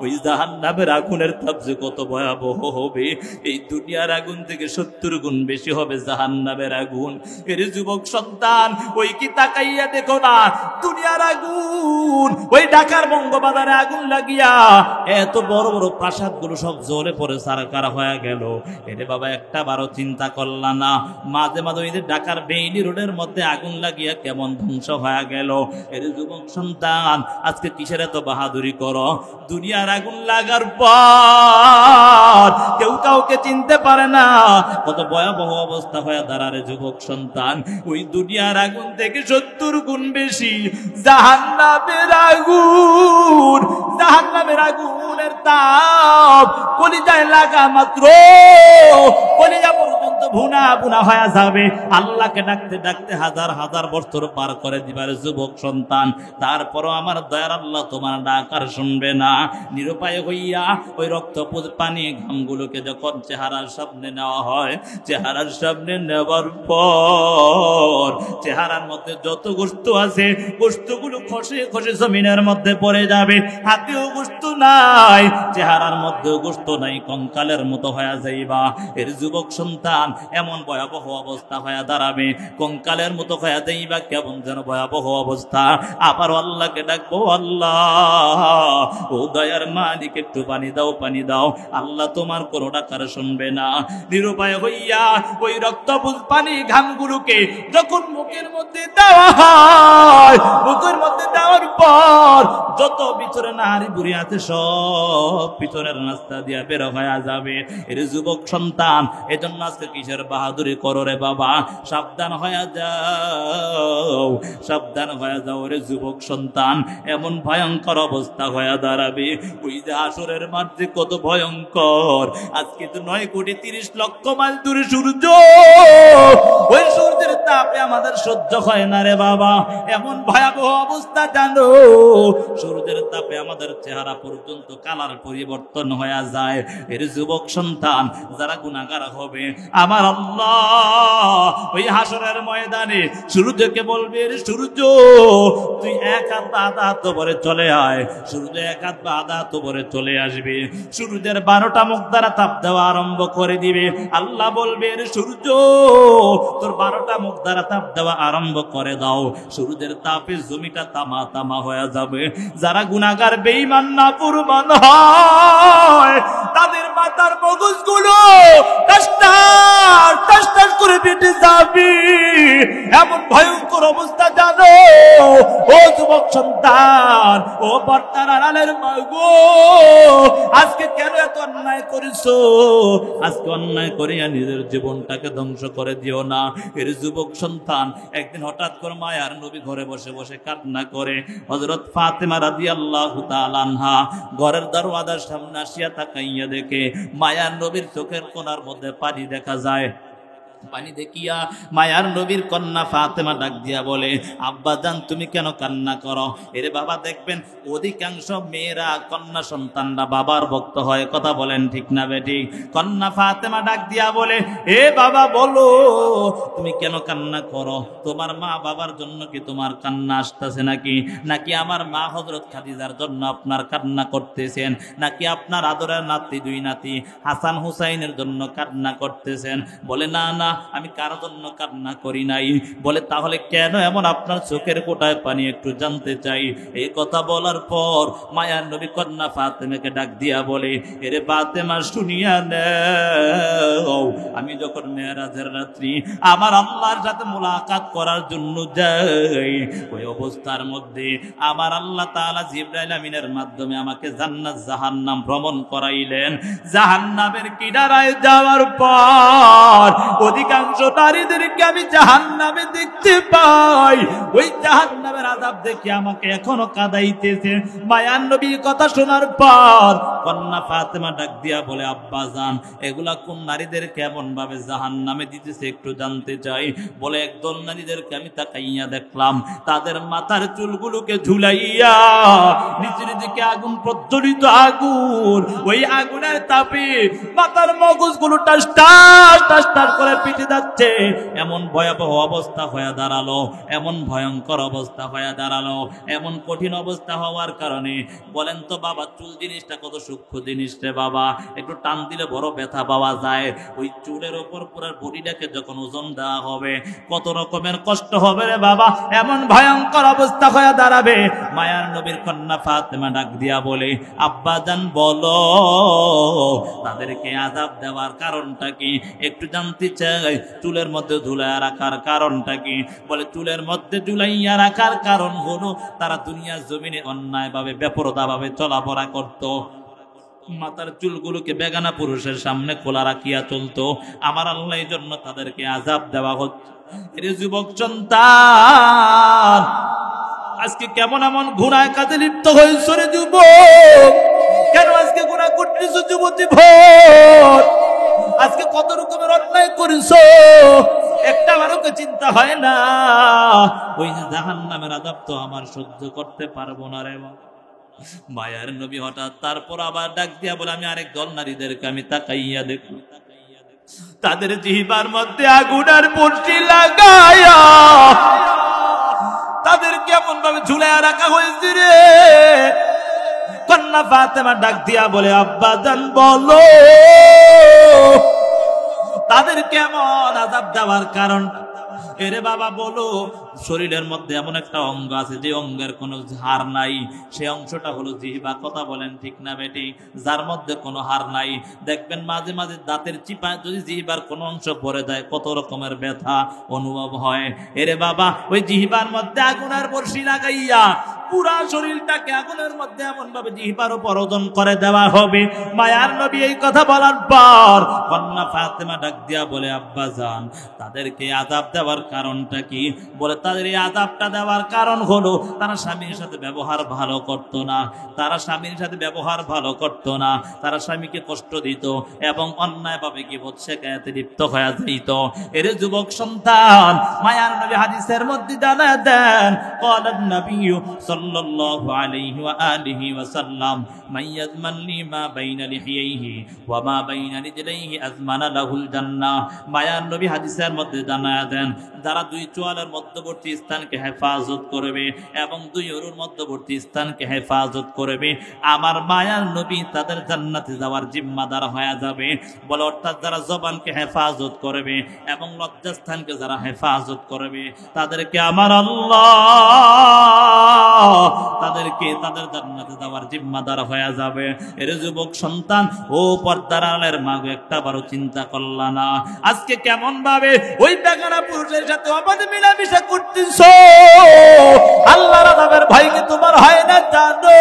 ওই জাহান্নামের আগুনের তাপ যে কত ভয়াবহ হবে। এই দুনিয়ার আগুন থেকে 70 গুণ বেশি হবে জাহান্নামের আগুন। এর যুবক সন্তান, ওই কি তাকাইয়া দেখো না, দুনিয়ার আগুন, ওই ঢাকার বঙ্গবাজারে আগুন লাগিয়া এত বড় বড় প্রাসাদ গুলো সব জ্বলে পড়ে সারকার হয়ে গেল। এরে বাবা, একটা বারও চিন্তা করলা না, মাঝে মাঝে ওই যে ঢাকার বেইলি রোডের মধ্যে আগুন লাগিয়া কেমন ধ্বংস হয়ে গেল। এর যুবক সন্তান, আজকে কিসের এত বাহাদুরি করো? দুনিয়ার আগুন লাগার পর কেউ কাউকে চিনতে পারে না, কত ভয়াবহ অবস্থা হয়ে দাঁড়ারে যুবক সন্তান। ওই দুনিয়ার আগুন থেকে 70 গুণ বেশি জাহান্নামের আগুন, জাহান্নামের আগুনের তাপ কলিজায় লাগা মাত্র কলিজা পর্যন্ত ভুনা ভুনা হয়ে যাবে। আল্লাহকে ডাকতে ডাকতে হাজার হাজার বছর পার করে দিবার যুবক সন্তান, তারপরও আমার দয়ার আল্লাহ তোমার ডাক আর শুনবে না। নিরুপায় হইয়া ওই রক্তপুত পানি ঘামগুলোকে যখন চেহারার সামনে নেওয়া হয়, চেহারার সামনে নেওয়ার পর চেহারার মধ্যে যত গোশত আছে গোশতগুলো খসে খসে জমিনের মধ্যে পড়ে যাবে। হাতেও গোশত নাই, চেহারার মধ্যেও গোশত নাই, কঙ্কালের মতো হয়ে যাইবা। এর যুবক সন্তান, এমন ভয়াবহ অবস্থা হয়ে দাঁড়াবে, কঙ্কালের মতো হয়ে যাইবা, কেমন যেন ভয়াবহ অবস্থা। আবার আল্লাহকে ডাকবো, আল্লাহ, ও দয়ার মালিক, একটু পানি দাও, পানি দাও। আল্লাহ তোমার কোনো ডাকার শুনবে না। নিরুপায় হইয়া ওই রক্তপুত পানি ঘামগুলোকে যখন মুখের মধ্যে দেওয়া হয়, মুখের মধ্যে দেওয়ার পর পর যত ভিতরে নারী বুড়ি আছে সব পিছনের রাস্তা দিয়া বের হয়ে যাবে। এর যুবক সন্তান, এজন্য আজকে কিসের বাহাদুরি করো রে বাবা? সাবধান হয়ে যাও, সাবধান হয়ে যাও রে যুবক সন্তান। এমন ভয়ঙ্কর অবস্থা হয়ে দাঁড়াবে। ওই যে আসরের মাঠ যে কত ভয়ঙ্কর। আজকে তো 9,30,00,000 মাইল দূরে সূর্য, ওই সূর্যের তাপে আমাদের সহ্য হয় না রে বাবা। এমন ভয়াবহ অবস্থা জানো, সূর্যের তাপে আমাদের চেহারা পর্যন্ত কালার পরিবর্তন হয়ে যায়। এর যুবক সন্তান যারা গুনাহগার হবে, আমার আল্লাহ ওই হাসরের ময়দানে সূর্যকে বলবে, রে সূর্য তুই এক হাত বা আধা হাত ভরে চলে আয়। সূর্য এক হাত বা আধা হাত ভরে চলে আসবে। সূর্যের 12টা মুখ দ্বারা তাপ দেওয়া আরম্ভ করে দিবে। আল্লাহ বলবে, রে সূর্য তোর 12টা মুখ দ্বারা তাপ দেওয়া আরম্ভ করে দাও। সূর্যের তাপে জমিটা তামা তামা হয়ে যাবে। যারা গুনাহগার বেঈমান নাফরমান হয়, তাদের মাথার মগজগুলো টাস টাস করে পেটে যাবে। এমন ভয়ঙ্কর অবস্থা জানো ও যুবক সন্তান, ও পর্দার আড়ালের মা গো, আজকে কেন এত অন্যায় করেছো? আজকে অন্যায় করিয়া নিজের জীবনটাকে ধ্বংস করে দিও না। এর যুবক সন্তান, একদিন হঠাৎ করে মায়ার নবী ঘরে বসে বসে কান্না করে। হযরত ফাতেমা রাদিয়াল্লাহু তাআলা আনহা ঘরের দরওয়াজার সামনে আসিয়া তাকাইয়া দেখে মায়ার নবীর চোখের কোণার মধ্যে পানি দেখা যায়। পানি দেখিয়া মায়ার নবীর কন্যা ফাতেমা ডাক দিয়া বলে, আব্বা জান তুমি কেন কান্না করো? এরে বাবা, দেখবেন অধিকাংশ মেয়েরা কন্যা সন্তানরা বাবার ভক্ত হয়। কথা বলেন ঠিক না বেটি? কন্যা ফাতেমা ডাক দিয়া বলে, এ বাবা বলো তুমি কেন কান্না করো? তোমার মা বাবার জন্য কি তোমার কান্না আসতেছে নাকি? নাকি আমার মা হযরত খাদিজার জন্য আপনার কান্না করতেছেন? নাকি আপনার আদরের নাতি দুই নাতি হাসান হুসাইনের জন্য কান্না করতেছেন? বলে, না না, আমি কারোর জন্য কান্না করি নাই। বলে, তাহলে কেন এমন আপনার চোখের কোটায় পানি, একটু জানতে চাই। এই কথা বলার পর মায়ার নবী কন্যা ফাতেমাকে ডাক দিয়া বলে, এরে ফাতেমা শুনিয়া নাও, আমি যখন মেরাজের রাত্রি আমার আল্লাহর সাথে মুলাকাত করার জন্য যাই, ওই অবস্থার মধ্যে আমার আল্লাহ তাআলা জিবরাইল আমিনের মাধ্যমে আমাকে জান্নাত জাহান্নাম ভ্রমণ করাইলেন। জাহান্নামের কিনারায় যাওয়ার পর অধিকাংশ নারীদেরকে আমি জাহান্নামে দেখতে পাই। ওই জাহান্নামের আযাব দেখে আমাকে এখনো কাঁদাইতেছে। মায়ার নবীর কথা শোনার পর কন্যা ফাতেমা ডাক দিয়া বলে, আব্বা জান এগুলা কোন নারীদের কেমন ভাবে জাহান্নামে দিতেছে একটু জানতে চাই। বলে, একদল নারীদেরকে আমি তাকাইয়া দেখলাম, তাদের মাথার চুলগুলোকে ঝুলাইয়া নিচের দিকে আগুন প্রজ্বলিত আগুন, ওই আগুনের তাপে মাথার মগজগুলো টাস টাস টাস টাস করে পিটে যাচ্ছে। এমন ভয়াবহ অবস্থা হয়ে দাঁড়ালো, এমন ভয়ঙ্কর অবস্থা হয়ে দাঁড়ালো, এমন কঠিন অবস্থা হওয়ার কারণে বলেন তো বাবা, চুল জিনিসটা কত সূক্ষ্ম জিনিস রে বাবা। একটু টান দিলে বড় ব্যথা পাওয়া যায়। ওই চুলের ওপর পুরো বডিটাকে যখন ওজন দেওয়া হবে কত রকমের কষ্ট হবে রে বাবা। এমন ভয়ঙ্কর অবস্থা হয়ে দাঁড়াবে। মায়ার নবীর কন্যা ফাতেমা ডাক দিয়া বলে, আব্বা জান বলো তাদেরকে আযাব দেওয়ার কারণটা কি? একটু জানতে চাই। চুলের মধ্যে ঝুলাইয়া রাখার কারণটা কি? বলে, চুলের মধ্যে ঝুলাইয়া রাখার কারণ হলো তারা দুনিয়ার জমিনে অন্যায় ভাবে বেপরদা ভাবে চলাফেরা করত। মাথার চুলগুলোকে বেগানা পুরুষের সামনে খোলা রাখিয়া চলতো। আমার আল্লাহ এই জন্য তাদেরকে আযাব দেওয়া হচ্ছে। এর যুবক সন্তান, আজকে কেমন এমন গুনাহ কাজে লিপ্ত হয়েছ রে যুবক? কেন আজকে গুনাহ করতেছ যুবতী ভোর? আজকে কত রকমের অন্যায় করেছ, একটা বারোকে চিন্তা হয় না? ওই যে জাহান্নামের আযাব তো আমার সহ্য করতে পারবো না রে বাবা। মায়ার নবী হঠাৎ তারপর আবার ডাক দিয়া বলে, আমি আরেক দল নারীদেরকে আমি তাকাইয়া দেখি, তাদের জিহ্বার মধ্যে আগুনের বর্ষি লাগায়া তাদের কেমন ভাবে ঝুলাইয়া রাখা হয়েছে রে। কন্যা ফাতেমা ডাক দিয়া বলে, আব্বা জান বলো তাদের কেমন আযাব দেওয়ার কারণ? এরে বাবা বলো, শরীরের মধ্যে এমন একটা অঙ্গ আছে যে অঙ্গের কোনো হাড় নাই, সেই অংশটা হলো জিহ্বা। কথা বলেন ঠিক না বেটি? যার মধ্যে কোনো হাড় নাই। দেখবেন মাঝে মাঝে দাঁতের চিপায় যদি জিহ্বার কোনো অংশ পড়ে যায় কত রকমের ব্যথা অনুভব হয়। এরে বাবা, ওই জিহ্বার মধ্যে আগুনের বর্ষি লাগাইয়া পুরা শরীরটাকে আগুনের মধ্যে এমন ভাবে জিহ্বার উপর ওজন করে দেওয়া হবে। মায়ার নবী এই কথা বলার পর কন্যা ফাতেমা ডাক দিয়া বলে, আব্বা জান, তাদেরকে আযাব দেওয়ার কারণটা কি? বলে, তাদের এই আযাবটা দেওয়ার কারণ হলো তারা স্বামীর সাথে ব্যবহার ভালো করত না, তারা স্বামীর সাথে ব্যবহার ভালো করত না, তারা স্বামীকে কষ্ট দিত এবং অন্যায়ভাবে গীবত শিকায়াতে লিপ্ত হয়ে যেত। এর যুবক সন্তান, মায়ার নবী হাদিসের মধ্যে জানা দেন, ক্বালান নবী সাল্লাল্লাহু আলাইহি ওয়া আলিহি ওয়া সাল্লাম, মান ইয়াজমান লি মা বাইনা লিহিয়াইহি ওয়া মা বাইনা রিজলাইহি আযমানা লাহুল জান্নাহ। মায়ার নবী হাদিসের মধ্যে জানা দেন, যারা দুই চোয়ালের মধ্যবর্তী স্থানকে হেফাজত করবে এবং দুই উরুর মধ্যবর্তী স্থানকে হেফাজত করবে, আমার মায়ার নবী তাদের জান্নাতে যাওয়ার জিম্মাদার হয়ে যাবে। বলে, অর্থাৎ যারা জবানকে হেফাজত করবে এবং লজ্জাস্থানকে যারা হেফাজত করবে, তাদেরকে আমার আল্লাহ তাদেরকে তাদের জান্নাতে যাওয়ার জিম্মাদার হয়ে যাবে। এর যুবক সন্তান, ও পর্দার আড়ালের মা গো, একটা বারো চিন্তা করলা না আজকে কেমন ভাবে ওই বেগানা পুরুষের সাথে অবাধ মিলামিশা করতেছ? আল্লাহর আযাবের ভয় কি তোমার হয় না জানো?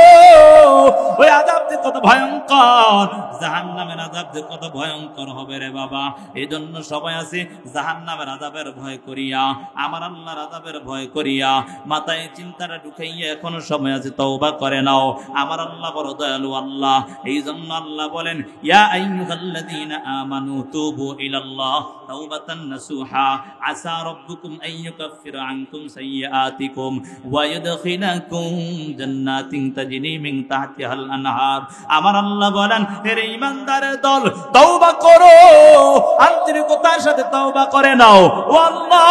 ওই আযাব যে কত ভয়ঙ্কর, জাহান্নামের আযাব যে কত ভয়ঙ্কর হবে রে বাবা। এই জন্য সবাই আছে জাহান্নামের আযাবের ভয় করিয়া, আমার আল্লাহর আযাবের ভয় করিয়া মাথায় চিন্তাটা ঢুকাইয়া এখনো সময় আছে, তওবা করে নাও। আমার আল্লাহ বড় দয়ালু আল্লাহ। এই জন্য আল্লাহ বলেন, ইয়া আইয়ুহাল্লাযীনা আমানু তুবু ইলাল্লাহ তাওবাতান নাসুহা আসা রাব্বুকুম আন ইউকাফিরা আনকুম সাইয়্যাতিকুম ওয়া ইউদখিলাকুম জান্নাতিন তাজরি মিন তাহতিহাল আনহার। আমার আল্লাহ বলেন, হে ঈমানদারের দল, তওবা করো, আন্তরিকতার সাথে তওবা করে নাও। ও আল্লাহ,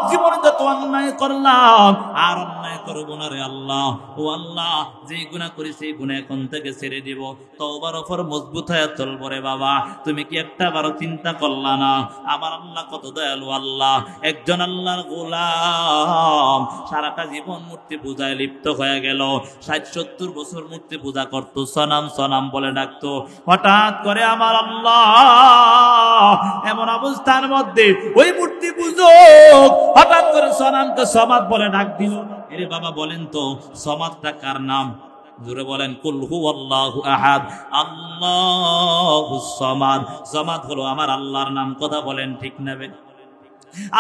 জীবনে যত অন্যায় করলাম আর অন্যায় করব না রে আল্লাহ। ও আল্লাহ, যে গুনাহ করি সেই গুনাহ এখন থেকে ছেড়ে দেব, তওবার উপর মজবুত হয়ে চলব রে বাবা। তুমি কি একটা বারো চিন্তা করলা না? আমার আল্লাহ কত দয়ালু আল্লাহ। একজন আল্লাহর গোলাম সারাটা জীবন মূর্তি পূজায় লিপ্ত হয়ে গেল, ৬০-৭০ বছর মূর্তি পূজা করতো, সনাম সনাম বলে ডাকতো। হঠাৎ করে আমার আল্লাহ এমন অবস্থার মধ্যে ওই মূর্তি পূজক হঠাৎ করে সনামকে সমাদ বলে ডাক দিল। এরে বাবা, বলেন তো সমাদটা কার নাম? জোরে বলেন, কুল হুয়াল্লাহু আহাদ আল্লাহুস সামাদ। সামাদ হলো আমার আল্লাহর নাম। কথা বলেন ঠিক নেবে?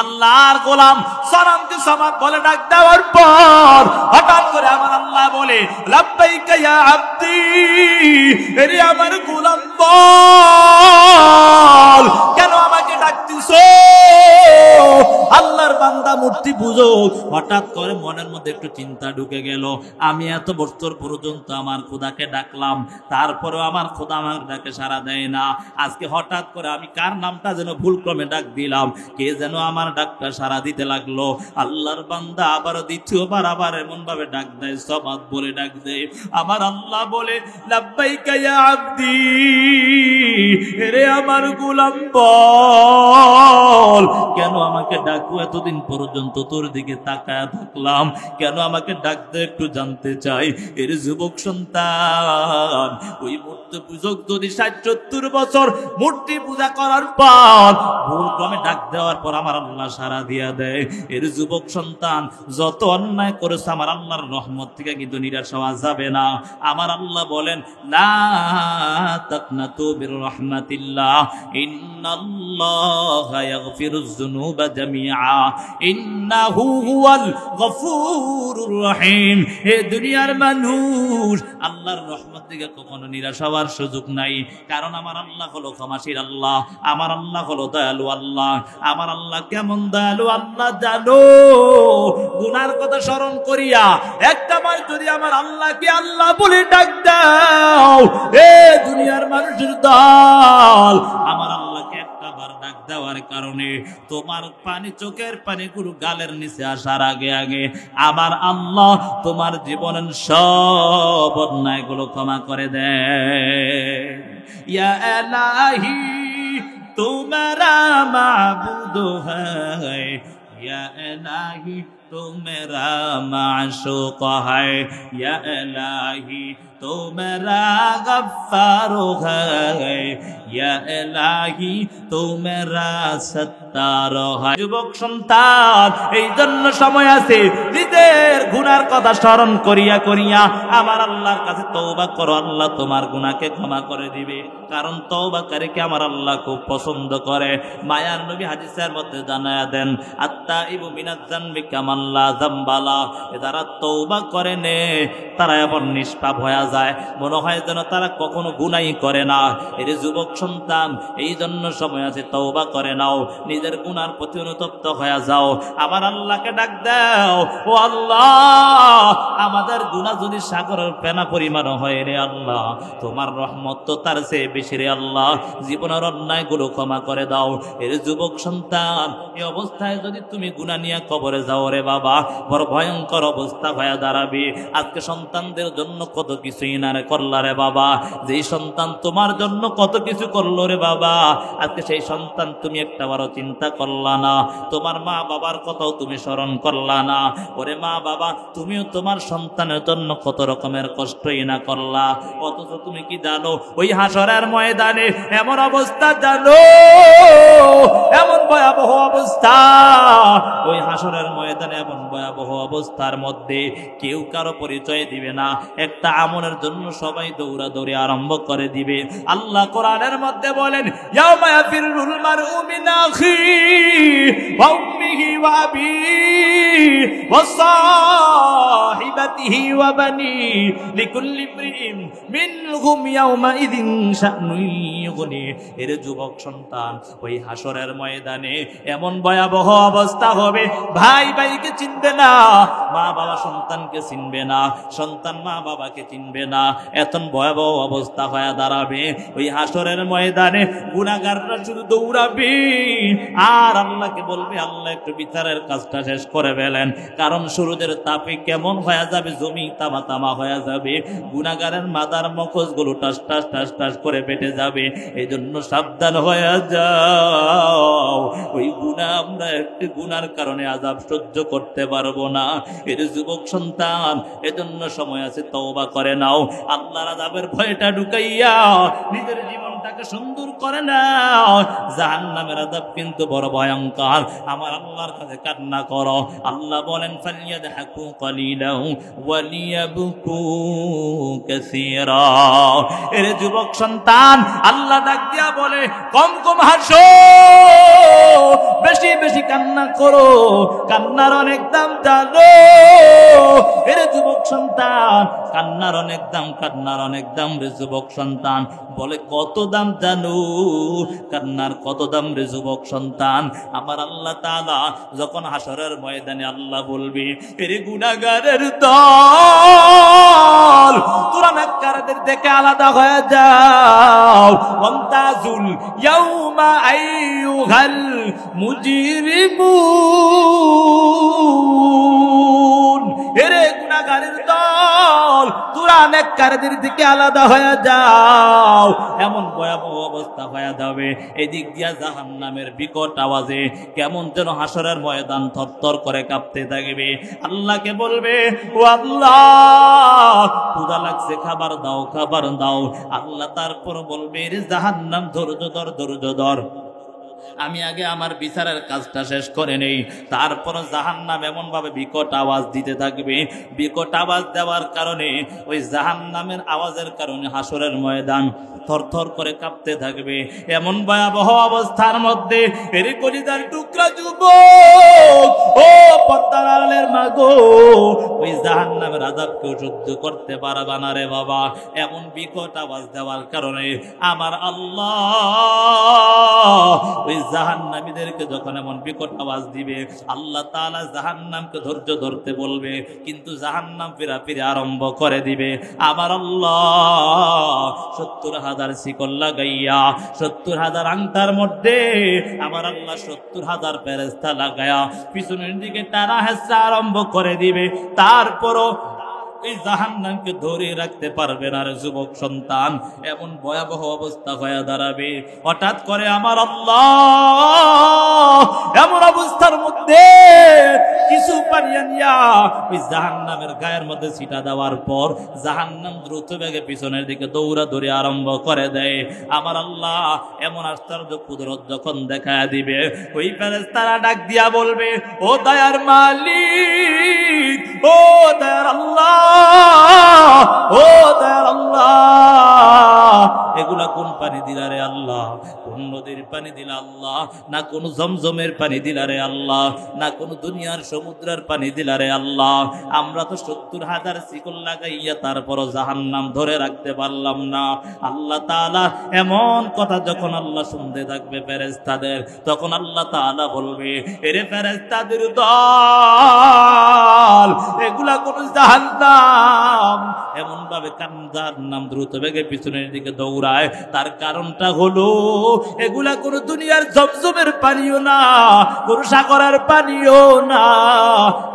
আল্লাহর গোলাম সনামকে সামাদ বলে ডাক দেওয়ার পর হঠাৎ করে আমার আল্লাহ বলে, লাব্বাইকা ইয়া আব্দি, এরে আমার গোলাম বল, কেন আমাকে ডাকতিছো? আল্লাহর বান্দা মূর্তি পূজক হঠাৎ করে মনের মধ্যে একটু চিন্তা ঢুকে গেল, আমি এত বছর পর্যন্ত আমার খোদাকে ডাকলাম, তারপরেও আমার খোদা আমার ডাকে সাড়া দেয় না। আজকে হঠাৎ করে আমি কার নামটা যেন ভুলক্রমে ডাক দিলাম, কে যেন আমার ডাকটা সাড়া দিতে লাগলো। আল্লাহর বান্দা আবার দ্বিতীয়বার আবার এমন ভাবে ডাক দেয়, সমাদ বলে ডাক দেয়। আমার আল্লাহ বলে, লাব্বাইকা ইয়া আব্দি, এরে আমার গোলাম বল, কেন আমাকে ডাকো? এতদিন পর্যন্ত তোর দিকে তাকায় থাকলাম, কেন আমাকে ডাকতে একটু জানতে চাই। এর যুবক সন্তান, ওই মূর্তি পূজক যদি ৬০-৭০ বছর মূর্তি পূজা করার পর ভুলক্রমে ডাক দেওয়ার পর আমার আল্লাহ সাড়া দিয়া দেয়, এর যুবক সন্তান যত অন্যায় করেছে আমার আল্লাহর রহমত থেকে কিন্তু নিরাশ হওয়া যাবে না। আমার আল্লাহ বলেন, লা তাকনাতু বির রাহমাতিল্লাহ, ইন্নাল্লাহা ইয়াগফিরুয যুনুবা জামিআ, ইন্নাহু হুয়াল গফুরুর রহিম। হে দুনিয়ার মানুষ, আল্লাহর রহমত থেকে কখনো নিরাশ হওয়ার সুযোগ নাই, কারণ আমার আল্লাহ হলো ক্ষমাশীল আল্লাহ, আমার আল্লাহ হলো দয়ালু আল্লাহ। আমার আল্লাহ কেমন দয়ালু আল্লাহ জানো? গুনার কথা স্মরণ করিয়া একটা বার যদি আমার আল্লাহকে আল্লাহ বলে ডাক দাও, এ দুনিয়ার মানুষের দল, আমার আল্লাহকে একটা বার ডাক দেওয়ার কারণে তোমার পানি, চোখের পানিগুলো গালের নিচে আসার আগে আগে আমার আল্লাহ তোমার জীবনের সব অন্যায়গুলো ক্ষমা করে দেয়। ইয়া ইলাহি तुम्हारा माबूद है, या इलाही तो मेरा माशूक है, या इलाही तो मेरा गफ्फार है, या इलाही तो मेरा सत्तार है। যুবক সন্তান, এই জন্য সময় আছে নিজের গুনার কথা স্মরণ করিয়া করিয়া আমার আল্লাহর কাছে তওবা করো, আল্লাহ তোমার গুনাহকে ক্ষমা করে দিবে। কারণ তওবাকারীকে আমার আল্লাহ খুব পছন্দ করে। মায়ার নবী হাদিসের মধ্যে জানায়া দেন, আত্তাইবু মিনাজ যানবি কামান লা যামবালা, যারা তওবা করে নে তারা এমন নিষ্পাপ হয়ে যায় মনে হয় যেন তারা কখনো গুনাহই করে না। এর যুবক সন্তান, এই জন্য সময় আছে, তওবা করে নাও, নিজের গুনার প্রতি অনুতপ্ত হয়ে যাও, আমার আল্লাহকে ডাক দাও, ও আল্লাহ আমাদের গুনাহ যদি সাগরের ফেনা পরিমাণ হয় রে আল্লাহ, তোমার রহমত তো তার চেয়ে বেশি রে আল্লাহ, জীবনের অন্যায়গুলো ক্ষমা করে দাও। এর যুবক সন্তান, এই অবস্থায় যদি তুমি গুনাহ নিয়ে কবরে যাও রে বাবা, বড় ভয়ঙ্কর অবস্থা হয়ে দাঁড়াবে। আজকে সন্তানদের জন্য কত কিছুই না করলা রে বাবা, যেই সন্তান তোমার জন্য কত কিছু করলো রে বাবা, আজকে সেই সন্তান তুমি একটা বারো চিন্তা করলা না, তোমার মা বাবার কথাও তুমি স্মরণ করলা না। ওরে মা বাবা, তুমিও তোমার সন্তানের জন্য কত রকমের কষ্টই না করলা, অথচ তুমি কি জানো ওই হাসরের ময়দানে এমন অবস্থা, জানো এমন ভয়াবহ অবস্থা, ওই হাসরের ময়দানে এমন ভয়াবহ অবস্থার মধ্যে কেউ কারো পরিচয় দিবে না। একটা আমলের জন্য সবাই দৌড়াদৌড়ি আরম্ভ করে দিবে। আল্লাহ কোরআনের মধ্যে বলেন, ইয়াউমা ইয়াফিরুল মারউ মিন আখিহি ওয়া উম্মিহি ওয়া আবিহি ওয়া সাহিবাতিহি ওয়া বানিহি লিকুল্লি ইমরিইন মিনহুম ইয়াউমা ইযিন শা'নুন ইউগনি। এর যুবক সন্তান, ওই হাসরের ময়দানে এমন ভয়াবহ অবস্থা হবে, ভাই ভাইকে চিনবে না, মা বাবা সন্তানকে চিনবে না, সন্তান মা বাবাকে চিনবে না, এত ভয়াবহ অবস্থা হয়ে দাঁড়াবে। ওই হাসরের ময়দানে গুনাহগাররা শুধু দৌড়াবে আর আল্লাহকে বলবে, আল্লাহ একটু বিচারের কাজটা শেষ করে ফেলেন। কারণ সূর্যের তাপে কেমন হয়ে যাবে, জমি তামা তামা হয়ে যাবে, গুনাহগারের মাথার মগজগুলো টাস টাস টাস টাস করে পেটে যাবে। এই জন্য সাবধান হয়ে যাও, ওই গুনাহ আমরা একটি গুনার কারণে আযাব সহ্য করতে পারবো না। এর যুবক সন্তান, এজন্য সময় আছে, তওবা করে নাও, আল্লাহর আযাবের ভয়টা ঢুকাইয়া নিজের জীবনটাকে সুন্দর করে নাও। জাহান্নামের আযাব কিন্তু বড় ভয়ঙ্কর, আমার আল্লাহর কাছে কান্না করো। আল্লাহ বলেন, ফালিয়াদহাকু কালিলান ওয়া লিয়াবকু কাসীরা। এর যুবক সন্তান, আল্লাহ ডাক দিয়া বলে, কম কম হাসো, বেশি বেশি কান্না করো, কান্নার অনেক দাম জানো। এর যুবক সন্তান, কান্নার অনেক দাম, কান্নার অনেক দাম রে যুবক সন্তান। বলে, কত দাম জানো? কান্নার কত দাম রে যুবক সন্তান? আমার আল্লাহ তাআলা যখন হাসরের ময়দানে আল্লাহ বলবে, এর গুনাহগারের দল, তোরা নেককারদের থেকে আলাদা হয়ে যাও, ওয়ামতাজুল ইয়াউমা আইয়ুহাল মুজরিমুন। এরে গুনাহগারের দল, তোরা নেককারদের থেকে আলাদা হয়ে যাও। এমন ভয়াবহ অবস্থা হয়ে যাবে, এদিক দিয়া জাহান্নামের বিকট আওয়াজে কেমন যেন হাসরের ময়দান থরথর করে কাঁপতে থাকবে। আল্লাহকে বলবে, ও আল্লাহ ক্ষুধা লাগছে, খাবার দাও, খাবার দাও। আল্লাহ তারপর বলবে, রে জাহান্নাম, ধৈর্য ধর, ধৈর্য ধর, আমি আগে আমার বিচারের কাজটা শেষ করে নেই। তারপর জাহান্নাম এমন ভাবে বিকট আওয়াজ দিতে থাকবে, বিকট আওয়াজ দেওয়ার কারণে, ওই জাহান্নামের আওয়াজের কারণে হাসরের ময়দান থরথর করে কাঁপতে থাকবে। এমন ভয়াবহ অবস্থার মধ্যে এর কলিজার টুকরা যুবক, ও পর্দার আড়ালের মাগো, ওই জাহান্নামের আযাবকে সহ্য করতে পারবা না রে বাবা। এমন বিকট আওয়াজ দেওয়ার কারণে আমার আল্লাহ ওই জাহান্নামীদেরকে যখন এমন বিকট আওয়াজ দিবে, আল্লাহ তাআলা জাহান্নামকে ধৈর্য ধরতে বলবে, কিন্তু জাহান্নাম ফিরাফিরি আরম্ভ করে দিবে। আমার আল্লাহ ৭০,০০০ শিকল লাগাইয়া, ৭০,০০০ আংটার মধ্যে আমার আল্লাহ ৭০,০০০ ফেরেশতা লাগায়া পিছনের দিকে টানা হেঁচড়া আরম্ভ করে দিবে। তারপরও এই জাহান্নামকে ধরে রাখতে পারবে না রে যুবক সন্তান। এমন ভয়াবহ অবস্থা হয়ে দাঁড়াবে। হঠাৎ করে আমার আল্লাহ এমন অবস্থার মধ্যে কিছু পানি আনিয়া ওই জাহান্নামের গায়ের মধ্যে ছিটা দেওয়ার পর জাহান্নাম দ্রুত বেগে পিছনের দিকে দৌড়াদৌড়ি আরম্ভ করে দেয়। আমার আল্লাহ এমন আশ্চর্য কুদরত যখন দেখায় দিবে, ওই ফেরেশতারা ডাক দিয়া বলবে, ও দয়ার মালিক, ও দয়ার আল্লাহ, ও দয়ার আল্লাহ, এগুলা কোন পানি দিলা রে আল্লাহ? কোন নদীর পানি দিলা আল্লাহ? না কোন জমজমের পানি দিলা রে আল্লাহ? না কোন দুনিয়ার সমুদ্রের পানি দিলা রে আল্লাহ? আমরা তো 70,000 শিকল লাগাইয়া তারপরও জাহান্নাম ধরে রাখতে পারলাম না। আল্লাহ তাআলা এমন কথা যখন আল্লাহ শুনতে থাকবে ফেরেশতাদের, তখন আল্লাহ তাআলা বলবে, এরে ফেরেশতাদের দল, এগুলা কোন জাহান্নাম। এমন ভাবে জাহান্নাম দ্রুত বেগে পিছনের দিকে দৌড়ায়, তার কারণটা হলো এগুলা কোন দুনিয়ার জমজমের পানিও না, কোন সাগরের পানিও না,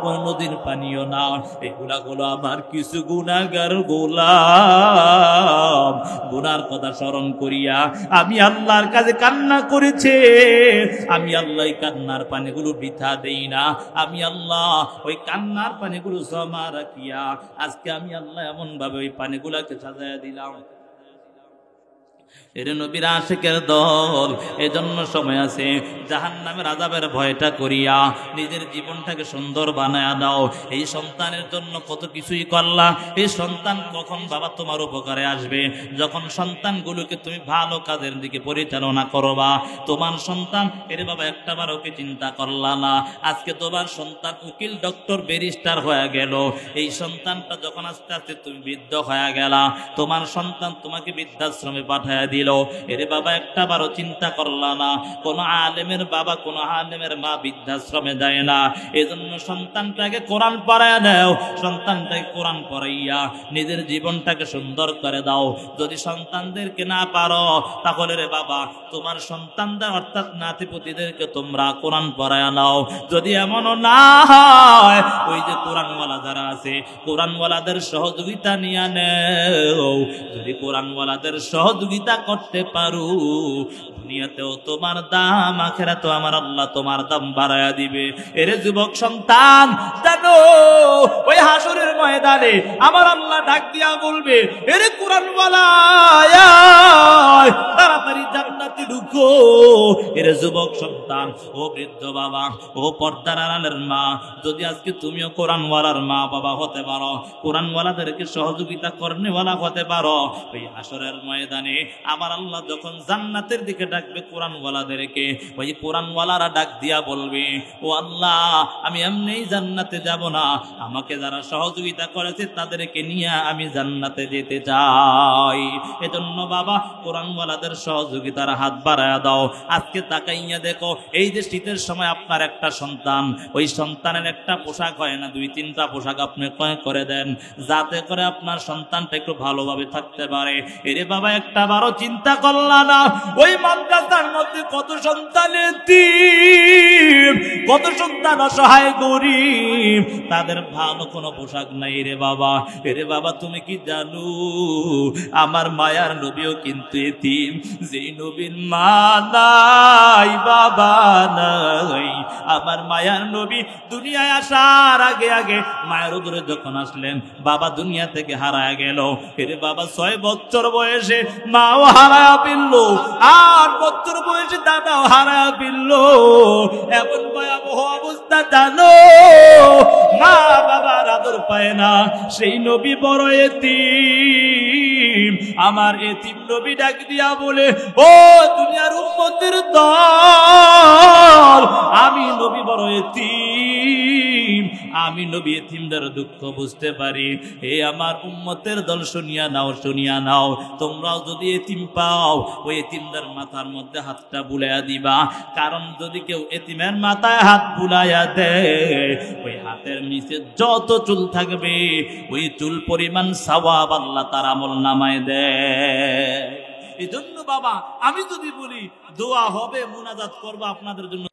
কোন নদীর পানিও না। এগুলা হলো আমার কিছু গুনাহগার গোলাম গুনার কথা স্মরণ করিয়া আমি আল্লাহর কাছে কান্না করেছে। আমি আল্লাহ এই কান্নার পানিগুলো বৃথা দেই না। আমি আল্লাহ ওই কান্নার পানিগুলো জমা রাখিয়া আজকে আমি আল্লাহ এমন ভাবে ওই পানিগুলাকে সাজায়া দিলাম। এর নবীর আশিকের দল, এজন্য সময় আছে জাহান্নামের আযাবের ভয়টা করিয়া নিজের জীবনটাকে সুন্দর বানায়া দাও। এই সন্তানের জন্য কত কিছুই করলা, এই সন্তান কখন বাবা তোমার উপকারে আসবে? যখন সন্তানগুলোকে তুমি ভালো কাজের দিকে পরিচালনা করবা। তোমার সন্তান এর বাবা একটাবার ওকে চিন্তা করলা না, আজকে তোমার সন্তান উকিল, ডক্টর, ব্যারিস্টার হয়ে গেল। এই সন্তানটা যখন আস্তে আস্তে তুমি বৃদ্ধ হয়ে গেলা, তোমার সন্তান তোমাকে বৃদ্ধাশ্রমে পাঠায় দিল। এরে বাবা একটাবারও চিন্তা করলা না, কোন আলেমের বাবা, কোন আলেমের মা বৃদ্ধাশ্রমে যায় না। এজন্য সন্তানটাকে কোরআন পড়ায় দাও, সন্তানটাকে কোরআন পড়াইয়া নিজের জীবনটাকে সুন্দর করে দাও। যদি সন্তানদেরকে না পারো, তাহলে রে বাবা তোমার সন্তানদের অর্থাৎ নাতিপুতিদেরকে তোমরা কোরআন পড়ায় নাও। যদি এমনও না হয়, ওই যে কোরআনওয়ালা যারা আছে, কোরআনওয়ালাদের সহযোগিতা নিয়ে নেও। যদি কোরআনওয়ালাদের সহযোগিতা করতে পারো, দুনিয়াতেও তোমার দাম, আখিরাতেও আমার আল্লাহ তোমার দাম বাড়ায়া দিবে। এরে যুবক সন্তান, জানো ওই হাসরের ময়দানে আমার আল্লাহ ডাক দিয়া বলবে, এরে কোরআনওয়ালা তাড়াতাড়ি জান্নাতে ঢুকো। এরে যুবক সন্তান, ও বৃদ্ধ বাবা, ও পর্দার আড়ালের মা, যদি আজকে তুমিও কোরআনওয়ালার মা বাবা হতে পারো, কোরআনওয়ালাদেরকে সহযোগিতা করনেওয়ালা হতে পারো, ওই হাসরের ময়দানে আমার আল্লাহ যখন জান্নাতের দিকে ডাকবে কোরআনওয়ালাদেরকে, ওই কোরআনওয়ালারা ডাক দিয়া বলবে, ও আল্লাহ আমি এমনি জান্নাতে যাব না, আমাকে যারা সহযোগিতা করেছে তাদেরকে নিয়ে আমি জান্নাতে যেতে চাই। এজন্য বাবা কোরআনওয়ালাদের সহযোগিতার হাত বাড়ায়া দাও। আজকে তাকাইয়া দেখো, এই যে শীতের সময় আপনার একটা সন্তান, ওই সন্তানের একটা পোশাক হয় না, 2-3টা পোশাক আপনি ক্রয় করে দেন, যাতে করে আপনার সন্তানটা একটু ভালোভাবে থাকতে পারে। এরে বাবা একটা বারো চিন্তা করলা না, ওই মাদ্রাসার মধ্যে কত সন্তান এতিম, কত সন্তান অসহায় গরিব, তাদের ভালো কোনো পোশাক নাই রে বাবা। এরে বাবা তুমি কি জানো, আমার মায়ার নবীও কিন্তু এতিম। যেই নবীর মা নাই, বাবা নাই, আমার মায়ার নবী দুনিয়ায় আসার আগে আগে মায়ের উদরে যখন আসলেন, বাবা দুনিয়া থেকে হারায় গেল। এরে বাবা 6 বছর বয়সে মাও হারায়া ফেলল, 8 বছর বয়সে দাদাও হারায়া ফেলল। এমন ভয়াবহ অবস্থা জানো, মা বাবার আদর পায় না, সেই নবী বড় এতিম। আমার এতিম নবী ডাক দিয়া বলে, ও দুনিয়ার উম্মতের দল, আমি নবী বড় এতিম, আমি নবী এতিমদের দুঃখ বুঝতে পারি। হে আমার উম্মতের দল শুনিয়া নাও, শুনিয়া নাও, তোমরাও যদি এতিম পাও, ওই এতিমদের মাথার মধ্যে হাতটা বুলাইয়া দিবা। কারণ যদি কেউ এতিমের মাথায় হাত বুলাইয়া দেয়, ওই হাতের নিচে যত চুল থাকবে, ওই চুল পরিমাণ সওয়াব আল্লাহ তার আমল নামায় দেয়। এই জন্য বাবা আমি যদি বলি দোয়া হবে, মুনাজাত করবো আপনাদের জন্য।